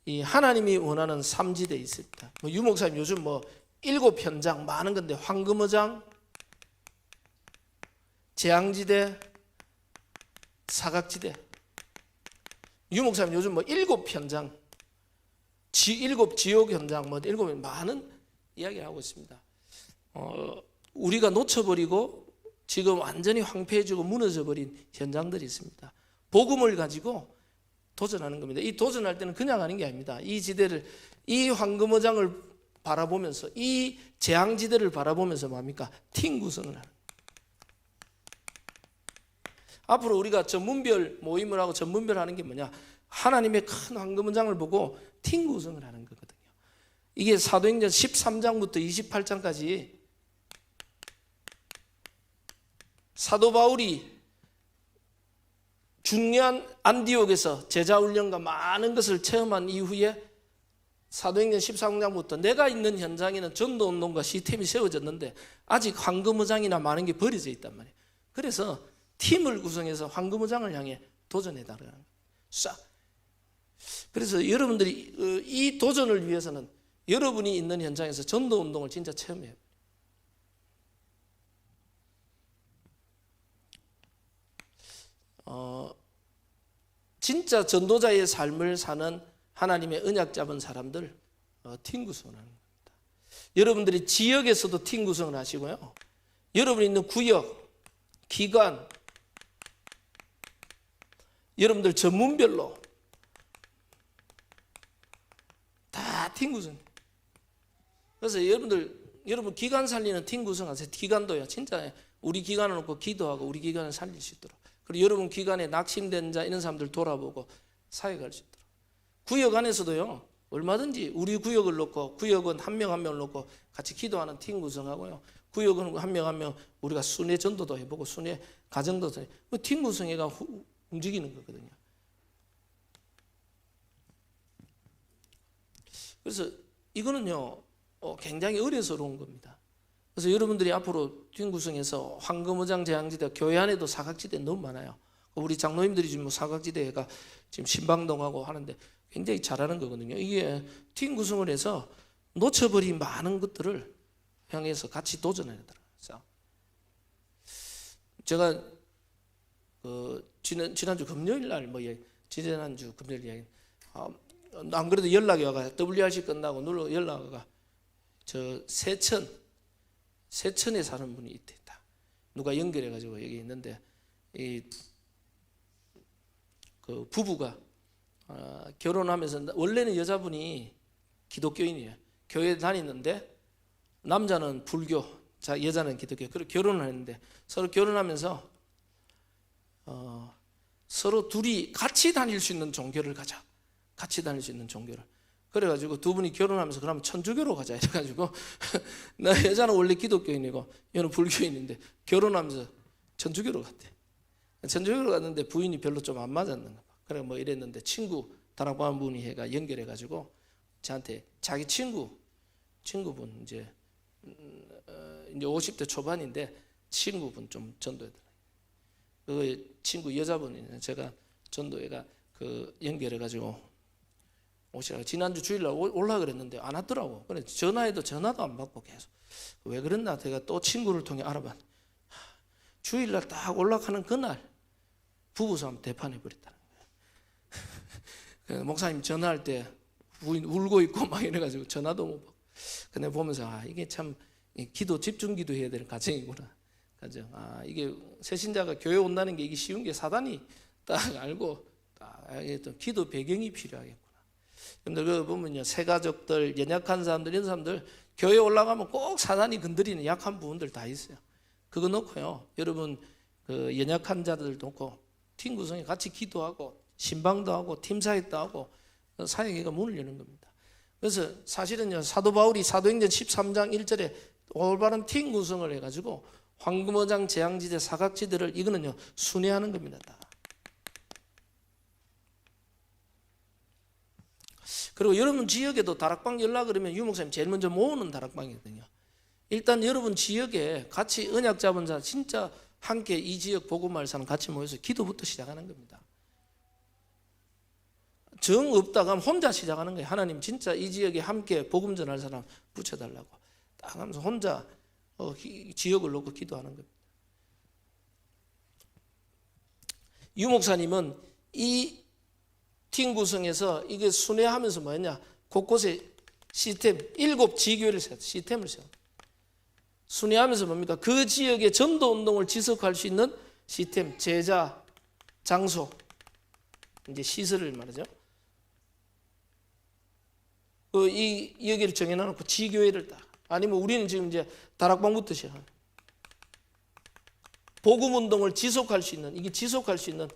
이 하나님이 원하는 삼지대에 있습니다. 유 목사님 요즘 7현장 많은 건데 황금어장, 재앙지대, 사각지대. 유 목사님 요즘 7현장, 7 지옥 현장, 7 많은 이야기를 하고 있습니다. 우리가 놓쳐버리고 지금 완전히 황폐해지고 무너져버린 현장들이 있습니다. 복음을 가지고 도전하는 겁니다. 이 도전할 때는 그냥 하는 게 아닙니다. 이 지대를, 이 황금어장을 바라보면서, 이 재앙지대를 바라보면서 뭡니까? 팀 구성을 하는 거예요. 앞으로 우리가 전문별 모임을 하고 전문별 하는 게 뭐냐? 하나님의 큰 황금어장을 보고 팀 구성을 하는 거거든요. 이게 사도행전 13장부터 28장까지 사도 바울이 중요한 안디옥에서 제자훈련과 많은 것을 체험한 이후에 사도행전 13장부터 내가 있는 현장에는 전도운동과 시스템이 세워졌는데 아직 황금어장이나 많은 게 버려져 있단 말이에요. 그래서 팀을 구성해서 황금어장을 향해 도전해달라는 거예요. 그래서 여러분들이 이 도전을 위해서는 여러분이 있는 현장에서 전도운동을 진짜 체험해요. 진짜 전도자의 삶을 사는 하나님의 언약 잡은 사람들 팀 구성을 하는 겁니다. 여러분들이 지역에서도 팀 구성을 하시고요. 여러분이 있는 구역, 기관, 여러분들 전문별로 다 팀 구성. 그래서 여러분 기관 살리는 팀 구성하세요. 기관도요. 진짜 우리 기관을 놓고 기도하고 우리 기관을 살릴 수 있도록. 그리고 여러분 기관에 낙심된 자 이런 사람들 돌아보고 사역할 수 있도록. 구역 안에서도요. 얼마든지 우리 구역을 놓고 구역은 한 명 한 명을 놓고 같이 기도하는 팀 구성하고요. 구역은 한 명 한 명 우리가 순회 전도도 해보고 순회 가정도 해보고 팀 구성회가 움직이는 거거든요. 그래서 이거는요. 굉장히 어려서러운 겁니다. 그래서 여러분들이 앞으로 팀 구성해서 황금어장 재앙지대 교회 안에도 사각지대 너무 많아요. 우리 장로님들이 지금 사각지대가 지금 신방동하고 하는데 굉장히 잘하는 거거든요. 이게 팀 구성을 해서 놓쳐버린 많은 것들을 향해서 같이 도전해야 되더라고요. 제가 지난주 금요일 날 지난주 금요일 이야기 안 그래도 연락이 와가 WRC 끝나고 눌러 연락 와가 저 세천에 사는 분이 있다. 누가 연결해가지고 여기 있는데 그 부부가 결혼하면서 원래는 여자분이 기독교인이에요. 교회 다니는데 남자는 불교, 여자는 기독교. 그리고 결혼을 했는데 서로 결혼하면서 서로 둘이 같이 다닐 수 있는 종교를 가자. 같이 다닐 수 있는 종교를. 그래가지고 두 분이 결혼하면서 그러면 천주교로 가자 이래가지고 나 여자는 원래 기독교인이고 얘는 불교인인데 결혼하면서 천주교로 갔대. 천주교로 갔는데 부인이 별로 좀 안 맞았는가 봐. 그래 뭐 이랬는데 친구 다락방 분이 해가 연결해가지고 저한테 자기 친구분 이제 50대 초반인데 친구분 좀 전도해달라. 그 친구 여자분이 제가 전도회가 그 연결해가지고 오시라고 지난주 주일날 올라 그랬는데 안 왔더라고. 그래 전화해도 전화도 안 받고 계속 왜 그랬나 제가 또 친구를 통해 알아봤. 주일날 딱 올라가는 그날 부부싸움 대판해 버렸다는 거예요. 목사님 전화할 때 부인 울고 있고 막 이래가지고 전화도 못 받고. 근데 보면서 이게 참 기도 집중 기도해야 되는 가정이구나. 가정. 이게 새신자가 교회 온다는 게 이게 쉬운 게 사단이 딱 알고 딱 또 기도 배경이 필요하겠구나. 여러분들 그 보면요 새가족들 연약한 사람들 이런 사람들 교회 올라가면 꼭 사단이 건드리는 약한 부분들 다 있어요. 그거 놓고요 여러분 그 연약한 자들 놓고 팀 구성에 같이 기도하고 신방도 하고 팀사역도 하고 사역회가 문을 여는 겁니다. 그래서 사실은요 사도 바울이 사도행전 13장 1절에 올바른 팀 구성을 해가지고 황금어장 재앙지대 사각지대를 이거는요 순회하는 겁니다. 다. 그리고 여러분 지역에도 다락방 연락 그러면 유 목사님 제일 먼저 모으는 다락방이거든요. 일단 여러분 지역에 같이 언약 잡은 자 진짜 함께 이 지역 복음을 사는 같이 모여서 기도부터 시작하는 겁니다. 정 없다가 혼자 시작하는 거예요. 하나님 진짜 이 지역에 함께 복음 전할 사람 붙여달라고 딱 하면서 혼자 지역을 놓고 기도하는 겁니다. 유 목사님은 이 팀 구성에서 이게 순회하면서 뭐냐 곳곳에 시스템 7지교회를 세웠어요. 시스템을 세웠어요. 순회하면서 뭡니까? 그 지역의 전도 운동을 지속할 수 있는 시스템, 제자, 장소, 이제 시설을 말하죠. 이 여기를 정해놓고 지교회를 딱 아니면 우리는 지금 이제 다락방부터 시작. 복음 운동을 지속할 수 있는 이게 지속할 수 있는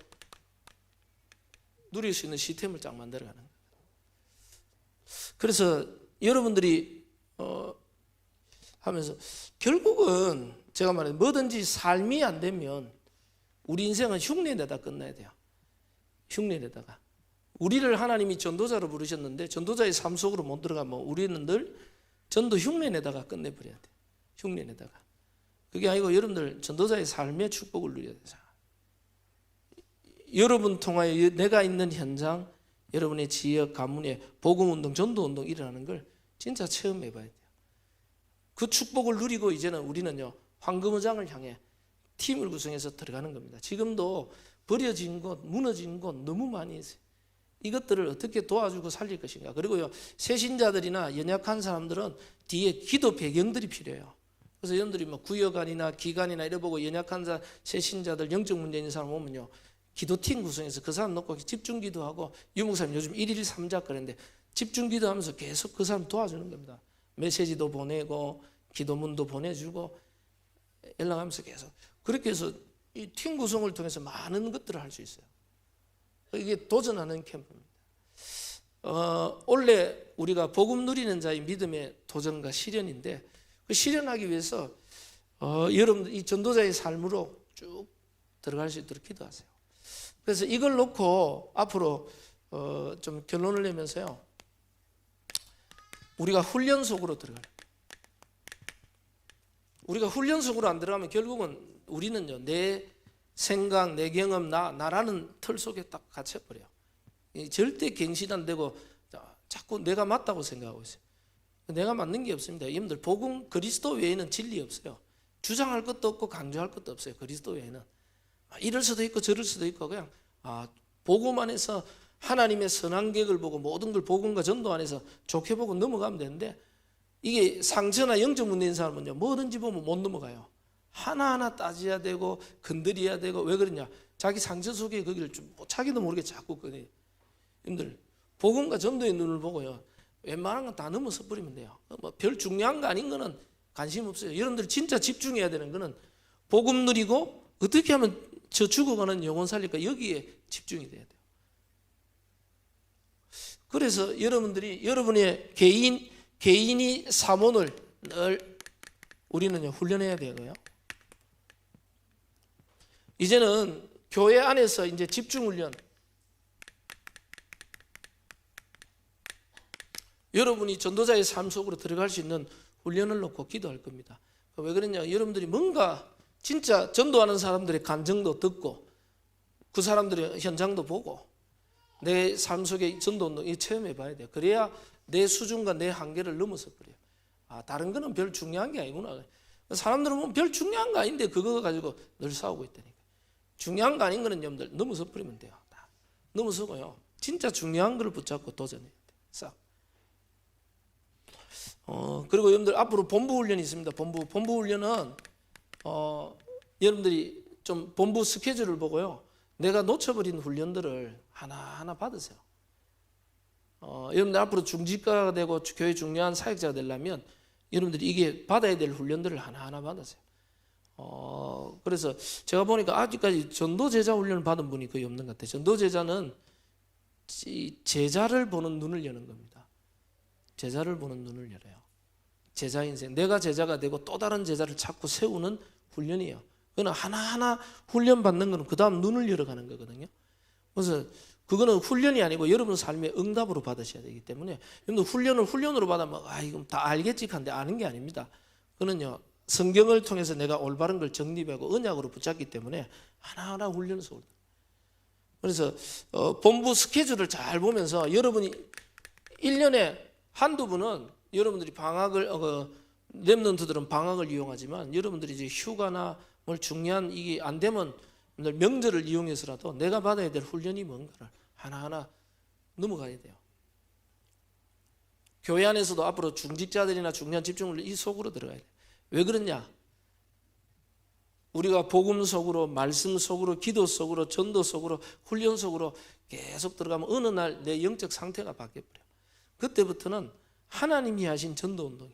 누릴 수 있는 시스템을 쫙 만들어가는 거예요. 그래서 여러분들이 하면서 결국은 제가 말해 뭐든지 삶이 안 되면 우리 인생은 흉내내다 끝나야 돼요. 흉내내다가 우리를 하나님이 전도자로 부르셨는데 전도자의 삶 속으로 못 들어가면 우리는 늘 전도 흉내내다가 끝내버려야 돼요. 흉내내다가 그게 아니고 여러분들 전도자의 삶의 축복을 누려야 되잖아. 여러분 통하여 내가 있는 현장, 여러분의 지역, 가문에 복음운동, 전도운동 일어나는 걸 진짜 체험해봐야 돼요. 그 축복을 누리고 이제는 우리는요 황금어장을 향해 팀을 구성해서 들어가는 겁니다. 지금도 버려진 곳, 무너진 곳 너무 많이 있어요. 이것들을 어떻게 도와주고 살릴 것인가. 그리고요 새신자들이나 연약한 사람들은 뒤에 기도 배경들이 필요해요. 그래서 여러분들이 뭐 구역안이나 기관이나 이래 보고 연약한 새신자들 영적 문제 있는 사람 오면요 기도팀 구성해서 그 사람 놓고 집중 기도하고 유 목사님 요즘 1일 3작 그랬는데 집중 기도하면서 계속 그 사람 도와주는 겁니다. 메시지도 보내고 기도문도 보내주고 연락하면서 계속 그렇게 해서 이 팀 구성을 통해서 많은 것들을 할 수 있어요. 이게 도전하는 캠프입니다. 원래 우리가 복음 누리는 자의 믿음의 도전과 실현인데 그 실현하기 위해서 여러분들 이 전도자의 삶으로 쭉 들어갈 수 있도록 기도하세요. 그래서 이걸 놓고 앞으로 좀 결론을 내면서요 우리가 훈련 속으로 들어가요. 우리가 훈련 속으로 안 들어가면 결국은 우리는요 내 생각, 내 경험, 나라는 틀 속에 딱 갇혀버려요. 절대 갱신 안 되고 자꾸 내가 맞다고 생각하고 있어요. 내가 맞는 게 없습니다. 여러분들 복음 그리스도 외에는 진리 없어요. 주장할 것도 없고 강조할 것도 없어요. 그리스도 외에는 이럴 수도 있고 저럴 수도 있고 그냥 복음 안에서 하나님의 선한 계획을 보고 모든 걸 복음과 전도 안에서 좋게 보고 넘어가면 되는데 이게 상처나 영적 문제 있는 사람은요 뭐든지 보면 못 넘어가요. 하나하나 따져야 되고 건드려야 되고 왜 그러냐 자기 상처 속에 거기를 좀 자기도 모르게 자꾸 꺼내. 여러분들 복음과 전도의 눈을 보고요, 웬만한 건 다 넘어서 버리면 돼요. 뭐 별 중요한 거 아닌 거는 관심 없어요. 여러분들 진짜 집중해야 되는 거는 복음 누리고 어떻게 하면 저 죽어가는 영혼 살릴까, 여기에 집중이 돼야 돼요. 그래서 여러분들이 여러분의 개인이 사모를 늘 우리는 훈련해야 되고요. 이제는 교회 안에서 이제 집중 훈련, 여러분이 전도자의 삶 속으로 들어갈 수 있는 훈련을 놓고 기도할 겁니다. 왜 그러냐, 여러분들이 뭔가 진짜 전도하는 사람들의 감정도 듣고 그 사람들의 현장도 보고 내 삶 속의 전도운동을 체험해 봐야 돼요. 그래야 내 수준과 내 한계를 넘어서 버려요. 다른 거는 별 중요한 게 아니구나. 사람들은 보면 별 중요한 거 아닌데 그거 가지고 늘 싸우고 있다니까. 중요한 거 아닌 거는 여러분들 넘어서 버리면 돼요. 다 넘어서고요, 진짜 중요한 걸 붙잡고 도전해야 돼요. 싹. 그리고 여러분들 앞으로 본부 훈련이 있습니다. 본부 훈련은 여러분들이 좀 본부 스케줄을 보고요, 내가 놓쳐버린 훈련들을 하나하나 받으세요. 여러분들 앞으로 중직가가 되고 교회 중요한 사역자가 되려면 여러분들이 이게 받아야 될 훈련들을 하나하나 받으세요. 그래서 제가 보니까 아직까지 전도제자 훈련을 받은 분이 거의 없는 것 같아요. 전도제자는 제자를 보는 눈을 여는 겁니다. 제자를 보는 눈을 열어요. 제자 인생, 내가 제자가 되고 또 다른 제자를 찾고 세우는 훈련이에요. 그거는 하나하나 훈련 받는 거는 그 다음 눈을 열어가는 거거든요. 그래서 그거는 훈련이 아니고 여러분 삶의 응답으로 받으셔야 되기 때문에 여러분 훈련을 훈련으로 받으면 이건 다 알겠지 한데 아는 게 아닙니다. 그거는요, 성경을 통해서 내가 올바른 걸 정립하고 언약으로 붙잡기 때문에 하나하나 훈련 속으로. 그래서 본부 스케줄을 잘 보면서 여러분이 1년에 한두 분은 여러분들이 방학을 렘넌트들은 방학을 이용하지만 여러분들이 이제 휴가나 뭘 중요한 이게 안 되면 명절을 이용해서라도 내가 받아야 될 훈련이 뭔가를 하나하나 넘어가야 돼요. 교회 안에서도 앞으로 중직자들이나 중요한 집중을 이 속으로 들어가야 돼요. 왜 그러냐? 우리가 복음 속으로, 말씀 속으로, 기도 속으로, 전도 속으로, 훈련 속으로 계속 들어가면 어느 날 내 영적 상태가 바뀌어버려요. 그때부터는 하나님이 하신 전도운동이,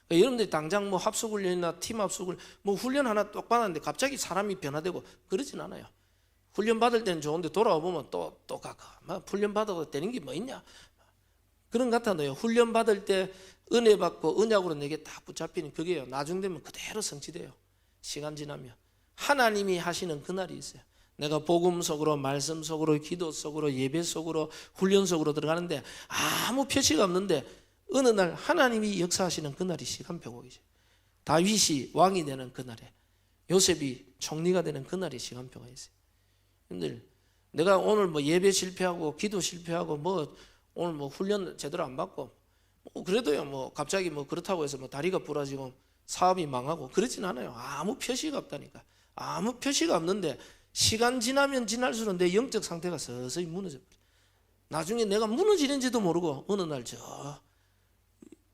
그러니까 여러분들이 당장 뭐 합숙훈련이나 팀 합숙을 뭐 훈련 하나 똑 받았는데 갑자기 사람이 변화되고 그러진 않아요. 훈련 받을 때는 좋은데 돌아와 보면 또 가까 훈련 받아도 되는 게 뭐 있냐, 그런 것 같아요. 훈련 받을 때 은혜 받고 언약으로 내게 딱 붙잡히는 그게요, 나중 되면 그대로 성취돼요. 시간 지나면 하나님이 하시는 그날이 있어요. 내가 복음 속으로, 말씀 속으로, 기도 속으로, 예배 속으로, 훈련 속으로 들어가는데 아무 표시가 없는데 어느 날 하나님이 역사하시는 그날이 시간표곡이죠. 다윗이 왕이 되는 그날에, 요셉이 총리가 되는 그날이 시간표가 있어요. 근데 내가 오늘 뭐 예배 실패하고 기도 실패하고 뭐 오늘 뭐 훈련 제대로 안 받고 그래도요 뭐 갑자기 뭐 그렇다고 해서 뭐 다리가 부러지고 사업이 망하고 그러진 않아요. 아무 표시가 없다니까. 아무 표시가 없는데 시간 지나면 지날수록 내 영적 상태가 서서히 무너져 버려. 나중에 내가 무너지는지도 모르고 어느 날 저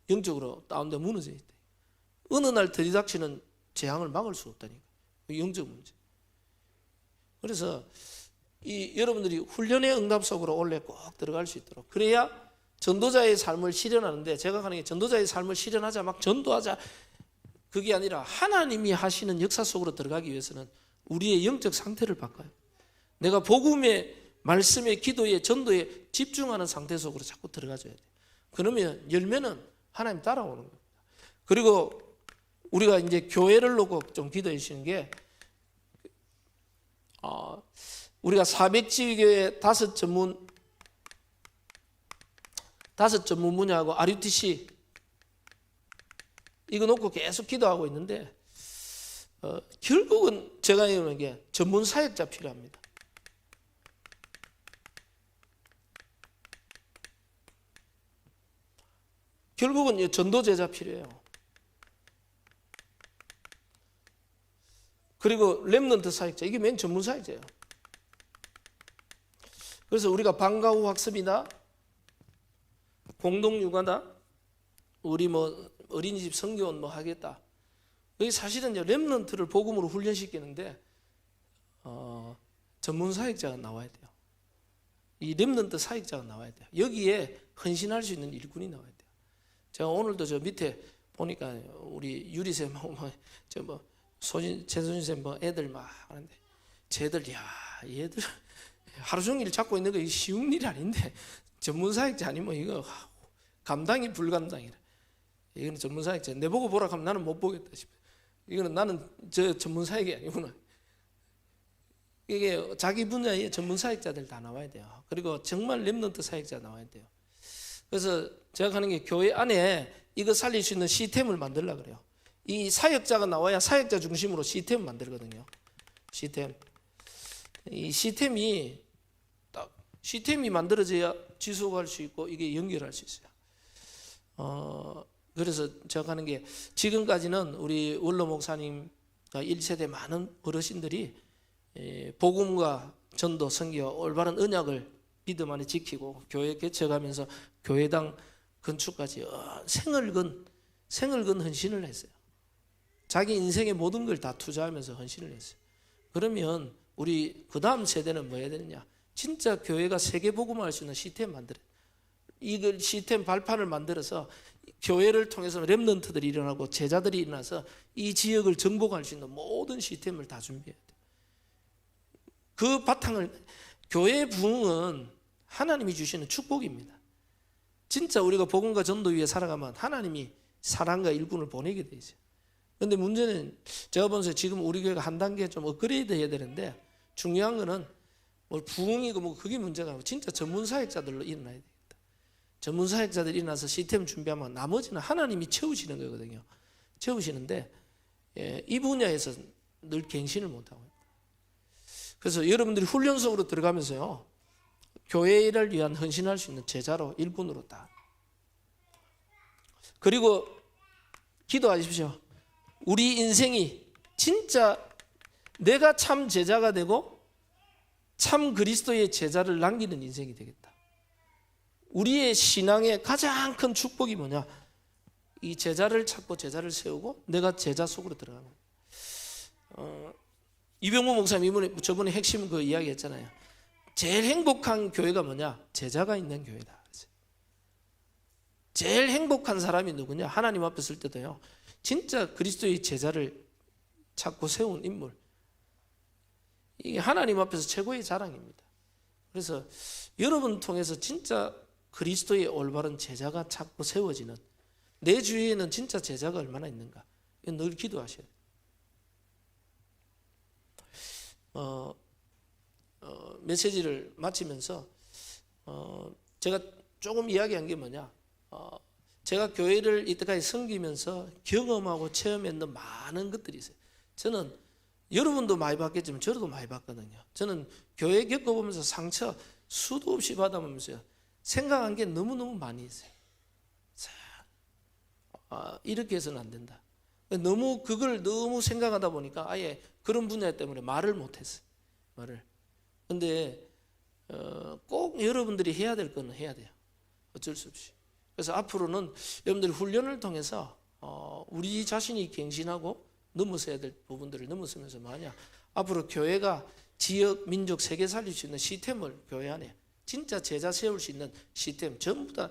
영적으로 다운돼 무너져 있대. 어느 날 들이닥치는 재앙을 막을 수 없다니까. 영적 문제. 그래서 여러분들이 훈련의 응답 속으로 원래 꼭 들어갈 수 있도록, 그래야 전도자의 삶을 실현하는데, 제가 가는 게 전도자의 삶을 실현하자 막 전도하자 그게 아니라 하나님이 하시는 역사 속으로 들어가기 위해서는 우리의 영적 상태를 바꿔요. 내가 복음의 말씀의 기도에 전도에 집중하는 상태 속으로 자꾸 들어가줘야 돼요. 그러면 열매는 하나님 따라오는 겁니다. 그리고 우리가 이제 교회를 놓고 좀 기도해 주시는 게, 우리가 400지교회 5 전문 분야하고 RUTC 이거 놓고 계속 기도하고 있는데 결국은 제가 얘기하는 게 전문 사역자 필요합니다. 결국은 전도제자 필요해요. 그리고 렘넌트 사역자, 이게 맨 전문 사역자예요. 그래서 우리가 방과 후 학습이나 공동육아나 우리 뭐 어린이집 성교원 뭐 하겠다. 여기 사실은 렘넌트를 복음으로 훈련시키는데 전문 사역자가 나와야 돼요. 이 렘넌트 사역자가 나와야 돼요. 여기에 헌신할 수 있는 일꾼이 나와야 돼요. 제가 오늘도 저 밑에 보니까 우리 유리쌤하고 최순실 쌤 애들 막 하는데 쟤들 얘들 하루 종일 잡고 있는 거 쉬운 일이 아닌데 전문 사역자 아니면 이거 감당이 불감당이라. 이거는 전문 사역자. 내 보고 보라 하면 나는 못 보겠다 싶어. 이거는 나는 저 전문 사역이 아니구나. 이게 자기 분야의 전문 사역자들 다 나와야 돼요. 그리고 정말 렘넌트 사역자 나와야 돼요. 그래서 제가 하는 게 교회 안에 이거 살릴 수 있는 시스템을 만들려고 그래요. 이 사역자가 나와야 사역자 중심으로 시스템을 만들거든요. 시스템. 이 시스템이 만들어져야 지속할 수 있고 이게 연결할 수 있어요. 그래서 제가 하는 게 지금까지는 우리 원로 목사님과 1세대 많은 어르신들이 복음과 전도, 선교, 올바른 언약을 믿음 안에 지키고 교회 개척하면서 교회당 건축까지 생을 건 헌신을 했어요. 자기 인생의 모든 걸 다 투자하면서 헌신을 했어요. 그러면 우리 그 다음 세대는 뭐 해야 되느냐? 진짜 교회가 세계 복음화할 수 있는 시스템 만들어요. 이걸 시스템 발판을 만들어서 교회를 통해서 렘넌트들이 일어나고 제자들이 일어나서 이 지역을 정복할 수 있는 모든 시스템을 다 준비해야 돼요. 그 바탕을 교회의 부흥은 하나님이 주시는 축복입니다. 진짜 우리가 복음과 전도 위에 살아가면 하나님이 사랑과 일꾼을 보내게 돼 있어요. 그런데 문제는 제가 보면서 지금 우리 교회가 한 단계 좀 업그레이드 해야 되는데 중요한 거는 뭐 부흥이고 뭐 그게 문제가 아니고 진짜 전문 사역자들로 일어나야 되겠다. 전문 사역자들이 일어나서 시스템 준비하면 나머지는 하나님이 채우시는 거거든요. 채우시는데 이 분야에서 늘 갱신을 못하고 있다. 그래서 여러분들이 훈련 속으로 들어가면서요, 교회를 위한 헌신할 수 있는 제자로 일꾼으로 다. 그리고 기도하십시오. 우리 인생이 진짜 내가 참 제자가 되고 참 그리스도의 제자를 남기는 인생이 되겠다. 우리의 신앙의 가장 큰 축복이 뭐냐? 이 제자를 찾고 제자를 세우고 내가 제자 속으로 들어가는 거예요. 이병무 목사님 저번에 핵심 그 이야기 했잖아요. 제일 행복한 교회가 뭐냐? 제자가 있는 교회다. 제일 행복한 사람이 누구냐? 하나님 앞에 설 때도요, 진짜 그리스도의 제자를 찾고 세운 인물. 이게 하나님 앞에서 최고의 자랑입니다. 그래서 여러분 통해서 진짜 그리스도의 올바른 제자가 찾고 세워지는, 내 주위에는 진짜 제자가 얼마나 있는가, 늘 기도하셔야 돼요. 메시지를 마치면서 제가 조금 이야기한 게 뭐냐, 제가 교회를 이때까지 섬기면서 경험하고 체험했는 많은 것들이 있어요. 저는 여러분도 많이 받겠지만 저도 많이 받거든요. 저는 교회 겪어보면서 상처 수도 없이 받아보면서 생각한 게 너무너무 많이 있어요. 이렇게 해서는 안 된다. 그걸 너무 생각하다 보니까 아예 그런 분야 때문에 말을 못했어요. 근데 꼭 여러분들이 해야 될 거는 해야 돼요. 어쩔 수 없이. 그래서 앞으로는 여러분들이 훈련을 통해서 우리 자신이 갱신하고 넘어서야 될 부분들을 넘어서면서 뭐하냐, 앞으로 교회가 지역, 민족, 세계 살릴 수 있는 시스템을 교회 안에 진짜 제자 세울 수 있는 시스템 전부 다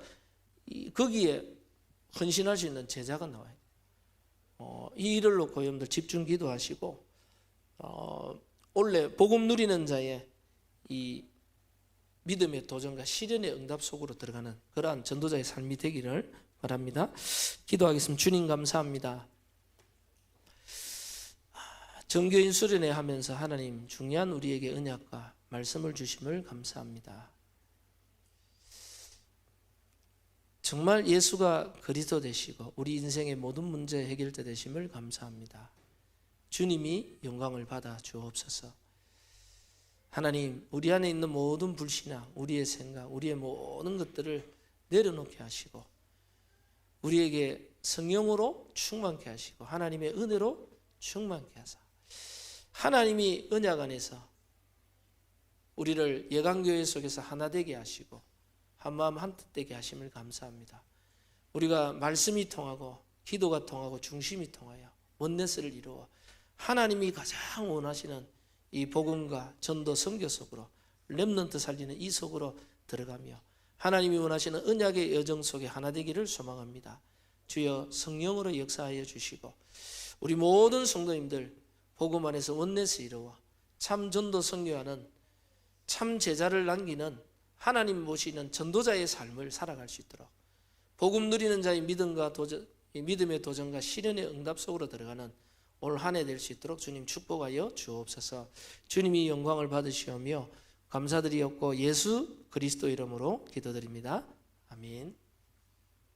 거기에 헌신할 수 있는 제자가 나와요. 이 일을 놓고 여러분들 집중 기도하시고 원래 복음 누리는 자의 이 믿음의 도전과 시련의 응답 속으로 들어가는 그러한 전도자의 삶이 되기를 바랍니다. 기도하겠습니다. 주님 감사합니다. 정교인 수련회 하면서 하나님 중요한 우리에게 언약과 말씀을 주심을 감사합니다. 정말 예수가 그리스도 되시고 우리 인생의 모든 문제 해결자 되심을 감사합니다. 주님이 영광을 받아 주옵소서. 하나님, 우리 안에 있는 모든 불신앙, 우리의 생각, 우리의 모든 것들을 내려놓게 하시고 우리에게 성령으로 충만케 하시고 하나님의 은혜로 충만케 하사 하나님이 언약 안에서 우리를 예강교회 속에서 하나 되게 하시고 한마음 한뜻 되게 하심을 감사합니다. 우리가 말씀이 통하고 기도가 통하고 중심이 통하여 원네스를 이루어 하나님이 가장 원하시는 이 복음과 전도 선교 속으로 렘넌트 살리는 이 속으로 들어가며 하나님이 원하시는 언약의 여정 속에 하나 되기를 소망합니다. 주여 성령으로 역사하여 주시고 우리 모든 성도님들 복음 안에서 원내서 이루어 참 전도 선교하는 참 제자를 남기는 하나님 모시는 전도자의 삶을 살아갈 수 있도록 복음 누리는 자의 믿음의 도전과 실현의 응답 속으로 들어가는 올 한 해 될 수 있도록 주님 축복하여 주옵소서. 주님이 영광을 받으시오며 감사드리옵고 예수 그리스도 이름으로 기도드립니다. 아멘.